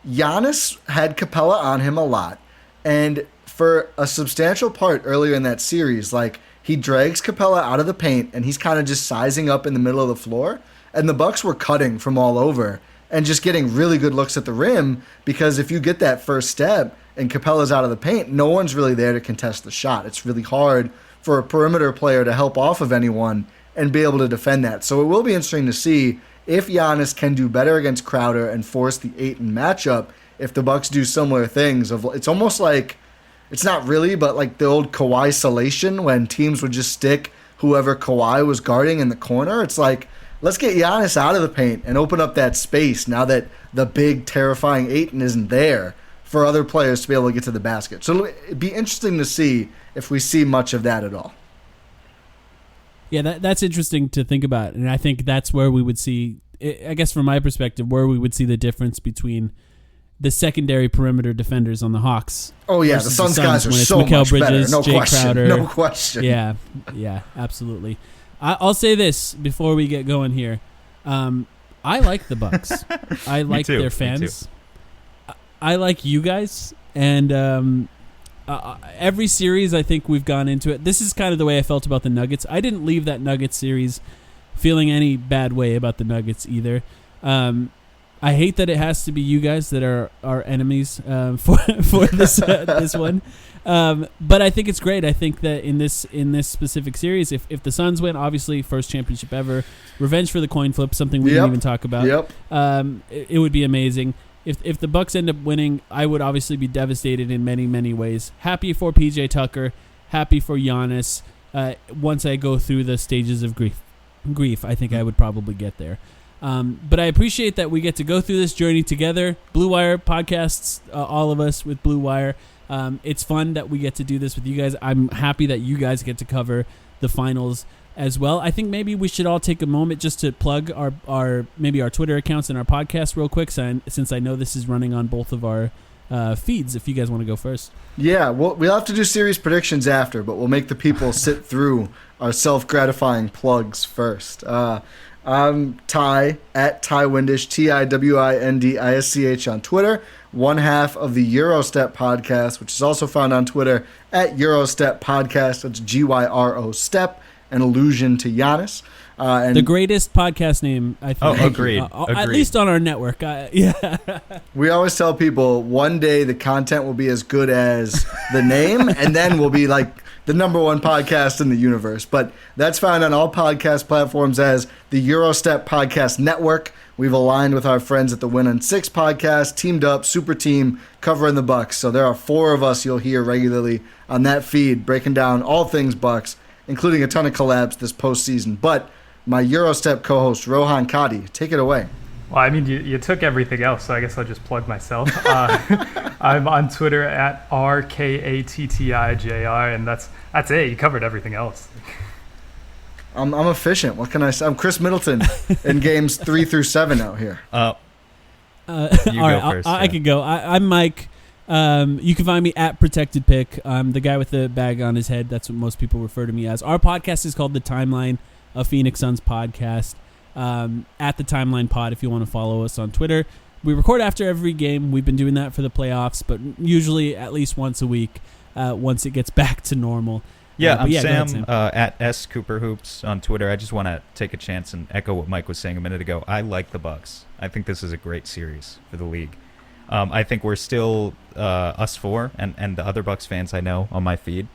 Giannis had Capella on him a lot. And for a substantial part earlier in that series, he drags Capella out of the paint and he's kind of just sizing up in the middle of the floor. And the Bucks were cutting from all over and just getting really good looks at the rim, because if you get that first step and Capella's out of the paint, no one's really there to contest the shot. It's really hard for a perimeter player to help off of anyone and be able to defend that. So it will be interesting to see if Giannis can do better against Crowder and force the Ayton matchup, if the Bucks do similar things. It's almost it's not really, but the old Kawhi isolation when teams would just stick whoever Kawhi was guarding in the corner. It's let's get Giannis out of the paint and open up that space now that the big, terrifying Ayton isn't there for other players to be able to get to the basket. So it'd be interesting to see if we see much of that at all. Yeah, that's interesting to think about, and I think that's where we would see, I guess from my perspective, where we would see the difference between the secondary perimeter defenders on the Hawks. Oh yeah, the Suns guys are so much better. No Jay question. Crowder. No question. Yeah, absolutely. I'll say this before we get going here. I like the Bucks. I like their fans. I like you guys, and every series I think we've gone into it. This is kind of the way I felt about the Nuggets. I didn't leave that Nuggets series feeling any bad way about the Nuggets either. I hate that it has to be you guys that are our enemies for this this one. But I think it's great. I think that in this specific series, if the Suns win, obviously first championship ever, revenge for the coin flip, something we didn't even talk about. It would be amazing. If the Bucks end up winning, I would obviously be devastated in many, many ways. Happy for PJ Tucker, happy for Giannis. Once I go through the stages of grief, I think I would probably get there. But I appreciate that we get to go through this journey together. Blue Wire podcasts, all of us with Blue Wire. It's fun that we get to do this with you guys. I'm happy that you guys get to cover the finals as well. I think maybe we should all take a moment just to plug our Twitter accounts and our podcast real quick, since I know this is running on both of our feeds. If you guys want to go first. Yeah, we'll have to do series predictions after, but we'll make the people sit through our self-gratifying plugs first. I'm Ty, at Ty Windisch, TIWINDISCH on Twitter, one half of the Gyro Step Podcast, which is also found on Twitter at Gyro Step Podcast. That's GYRO Step, an allusion to Giannis. And the greatest podcast name, I think. Agreed. At least on our network. Yeah. We always tell people one day the content will be as good as the name, and then we'll be like the number one podcast in the universe. But that's found on all podcast platforms as the Gyro Step Podcast Network. We've aligned with our friends at the Win on 6 podcast, teamed up, super team, covering the Bucks. So there are 4 of us you'll hear regularly on that feed, breaking down all things Bucks, including a ton of collabs this postseason. But my Gyro Step co-host, Rohan Katti, take it away. Well, I mean, you took everything else, so I guess I'll just plug myself. I'm on Twitter at RKATTIJR, and that's it. You covered everything else. I'm efficient. What can I say? I'm Chris Middleton in games 3 through 7 out here. You all go right, first. I can go. I'm Mike. You can find me at Protected Pick. I'm the guy with the bag on his head. That's what most people refer to me as. Our podcast is called The Timeline, a Phoenix Suns podcast. At the Timeline Pod, if you want to follow us on Twitter. We record after every game. We've been doing that for the playoffs, but usually at least once a week, once it gets back to normal. Yeah, I'm Sam. Sam, at S Cooper Hoops on Twitter. I just want to take a chance and echo what Mike was saying a minute ago. I like the Bucks. I think this is a great series for the league. I think we're still, us 4 and the other Bucks fans I know on my feed,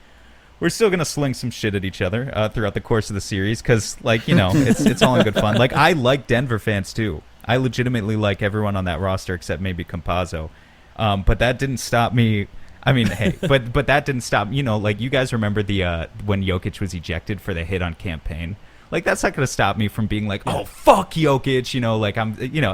we're still going to sling some shit at each other throughout the course of the series because, it's all in good fun. Like, I like Denver fans, too. I legitimately like everyone on that roster except maybe Campazzo. But that didn't stop me. I mean, hey, but that didn't stop. You guys remember the when Jokic was ejected for the hit on Campaign? Like, that's not going to stop me from being like, oh, fuck Jokic.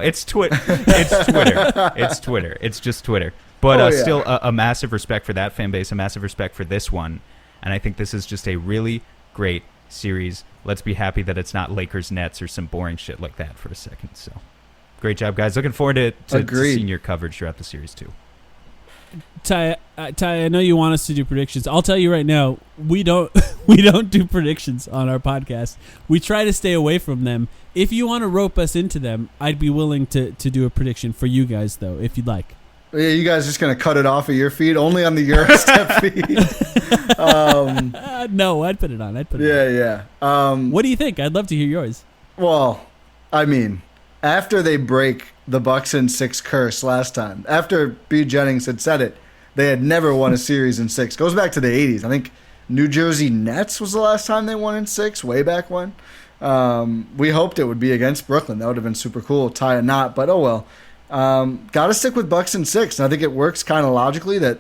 It's Twitter. It's Twitter. It's Twitter. It's just Twitter. But still a massive respect for that fan base, a massive respect for this one. And I think this is just a really great series. Let's be happy that it's not Lakers Nets or some boring shit like that for a second. So, great job, guys. Looking forward to seeing your coverage throughout the series, too. Ty, I know you want us to do predictions. I'll tell you right now, we don't do predictions on our podcast. We try to stay away from them. If you want to rope us into them, I'd be willing to do a prediction for you guys, though, if you'd like. Yeah, you guys just going to cut it off of your feed? Only on the Eurostep feed? No, I'd put it on. Yeah. What do you think? I'd love to hear yours. Well, I mean, after they break the Bucks in 6 curse last time, after B. Jennings had said it, they had never won a series in 6. Goes back to the 80s. I think New Jersey Nets was the last time they won in 6, way back when. We hoped it would be against Brooklyn. That would have been super cool. Tie a knot, but oh well. Got to stick with Bucks in 6. And I think it works kind of logically that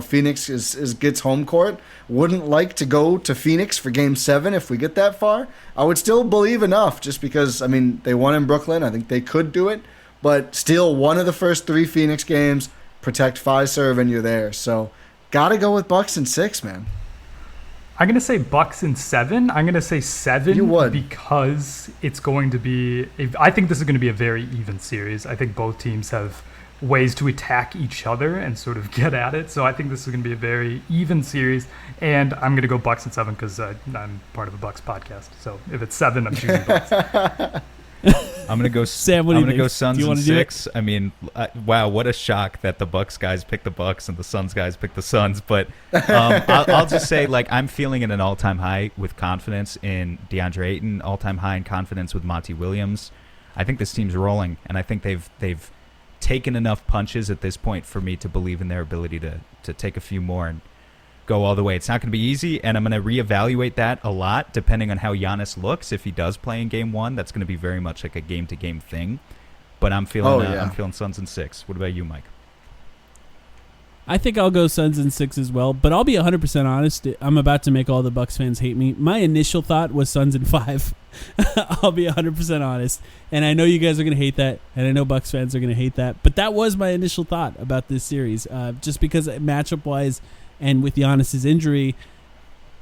Phoenix gets home court. Wouldn't like to go to Phoenix for Game 7 if we get that far. I would still believe enough just because, they won in Brooklyn. I think they could do it. But still, one of the first 3 Phoenix games, protect Fiserv, and you're there. So, got to go with Bucks in 6, man. I'm going to say Bucks in 7. I'm going to say 7 you would. Because it's going to be... I think this is going to be a very even series. I think both teams have ways to attack each other and sort of get at it. So I think this is going to be a very even series. And I'm going to go Bucks in 7 because I'm part of a Bucks podcast. So if it's 7, I'm choosing Bucks. I'm gonna go. Sam, what I'm do you gonna go think? Suns Do you in wanna do 6. I mean, wow, what a shock that the Bucks guys picked the Bucks and the Suns guys picked the Suns. But I'll just say, I'm feeling at an all-time high with confidence in DeAndre Ayton, all-time high in confidence with Monty Williams. I think this team's rolling, and I think they've taken enough punches at this point for me to believe in their ability to take a few more and go all the way. It's not going to be easy, and I'm going to reevaluate that a lot depending on how Giannis looks. If he does play in Game 1, that's going to be very much like a game-to-game thing. But I'm feeling I'm feeling Suns in 6. What about you, Mike? I think I'll go Suns in 6 as well, but I'll be 100% honest. I'm about to make all the Bucks fans hate me. My initial thought was Suns in 5. I'll be 100% honest, and I know you guys are going to hate that, and I know Bucks fans are going to hate that, but that was my initial thought about this series, just because matchup-wise and with Giannis's injury,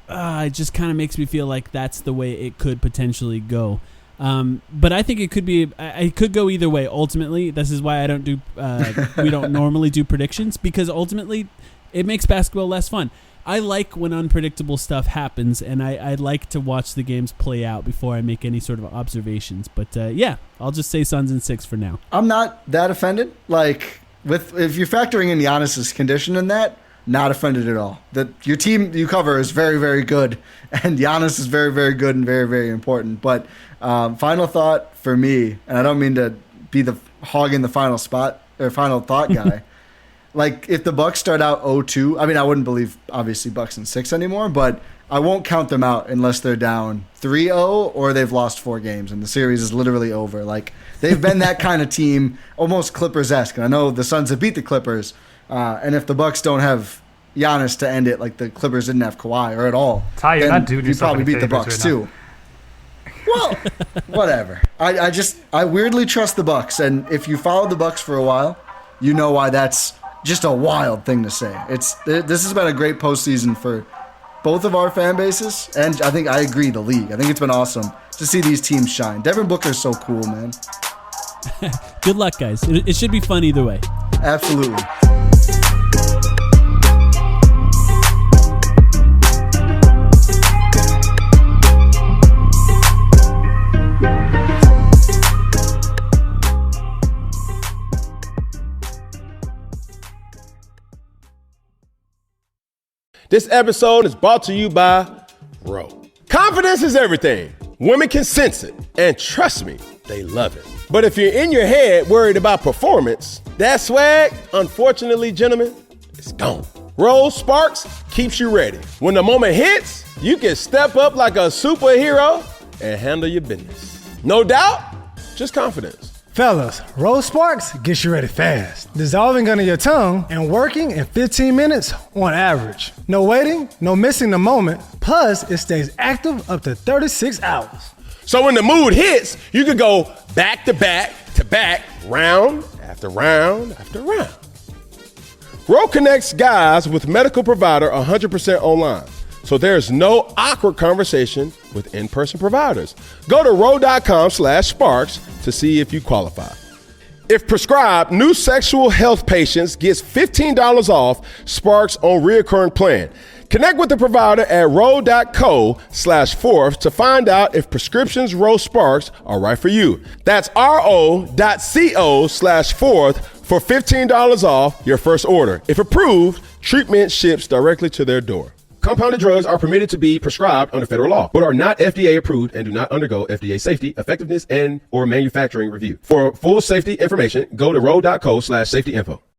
it just kind of makes me feel like that's the way it could potentially go. But I think it could go either way. Ultimately, this is why I don't do. We don't normally do predictions, because ultimately, it makes basketball less fun. I like when unpredictable stuff happens, and I like to watch the games play out before I make any sort of observations. But yeah, I'll just say Suns in 6 for now. I'm not that offended. Like if you're factoring in Giannis's condition in that, not offended at all. That your team you cover is very, very good, and Giannis is very, very good and very, very important. But final thought for me, and I don't mean to be the hogging the final spot or final thought guy. Like if the Bucks start out 0-2, I mean I wouldn't believe obviously Bucks in 6 anymore, but I won't count them out unless they're down 3-0 or they've lost 4 games and the series is literally over. Like they've been that kind of team, almost Clippers-esque. And I know the Suns have beat the Clippers. And if the Bucks don't have Giannis to end it, like the Clippers didn't have Kawhi or at all, Ty, you're not doing you probably beat the Bucks right too. Well, whatever. I weirdly trust the Bucks, and if you follow the Bucks for a while, you know why that's just a wild thing to say. This has been a great postseason for both of our fan bases, and I think I agree the league. I think it's been awesome to see these teams shine. Devin Booker's so cool, man. Good luck, guys. It should be fun either way. Absolutely. This episode is brought to you by Ro. Confidence is everything. Women can sense it, and trust me, they love it. But if you're in your head worried about performance, that swag, unfortunately, gentlemen, is gone. Ro Sparks keeps you ready. When the moment hits, you can step up like a superhero and handle your business. No doubt, just confidence. Fellas, Ro Sparks gets you ready fast, dissolving under your tongue and working in 15 minutes on average. No waiting, no missing the moment, plus it stays active up to 36 hours. So when the mood hits, you can go back to back to back, round after round after round. Ro connects guys with medical provider 100% online, so there's no awkward conversation with in-person providers. Go to ro.com/sparks to see if you qualify. If prescribed, new sexual health patients gets $15 off Sparks on reoccurring plan. Connect with the provider at ro.co/fourth to find out if prescriptions Ro Sparks are right for you. That's ro.co/fourth for $15 off your first order. If approved, treatment ships directly to their door. Compounded drugs are permitted to be prescribed under federal law, but are not FDA approved and do not undergo FDA safety, effectiveness, and or manufacturing review. For full safety information, go to ro.co/safety info.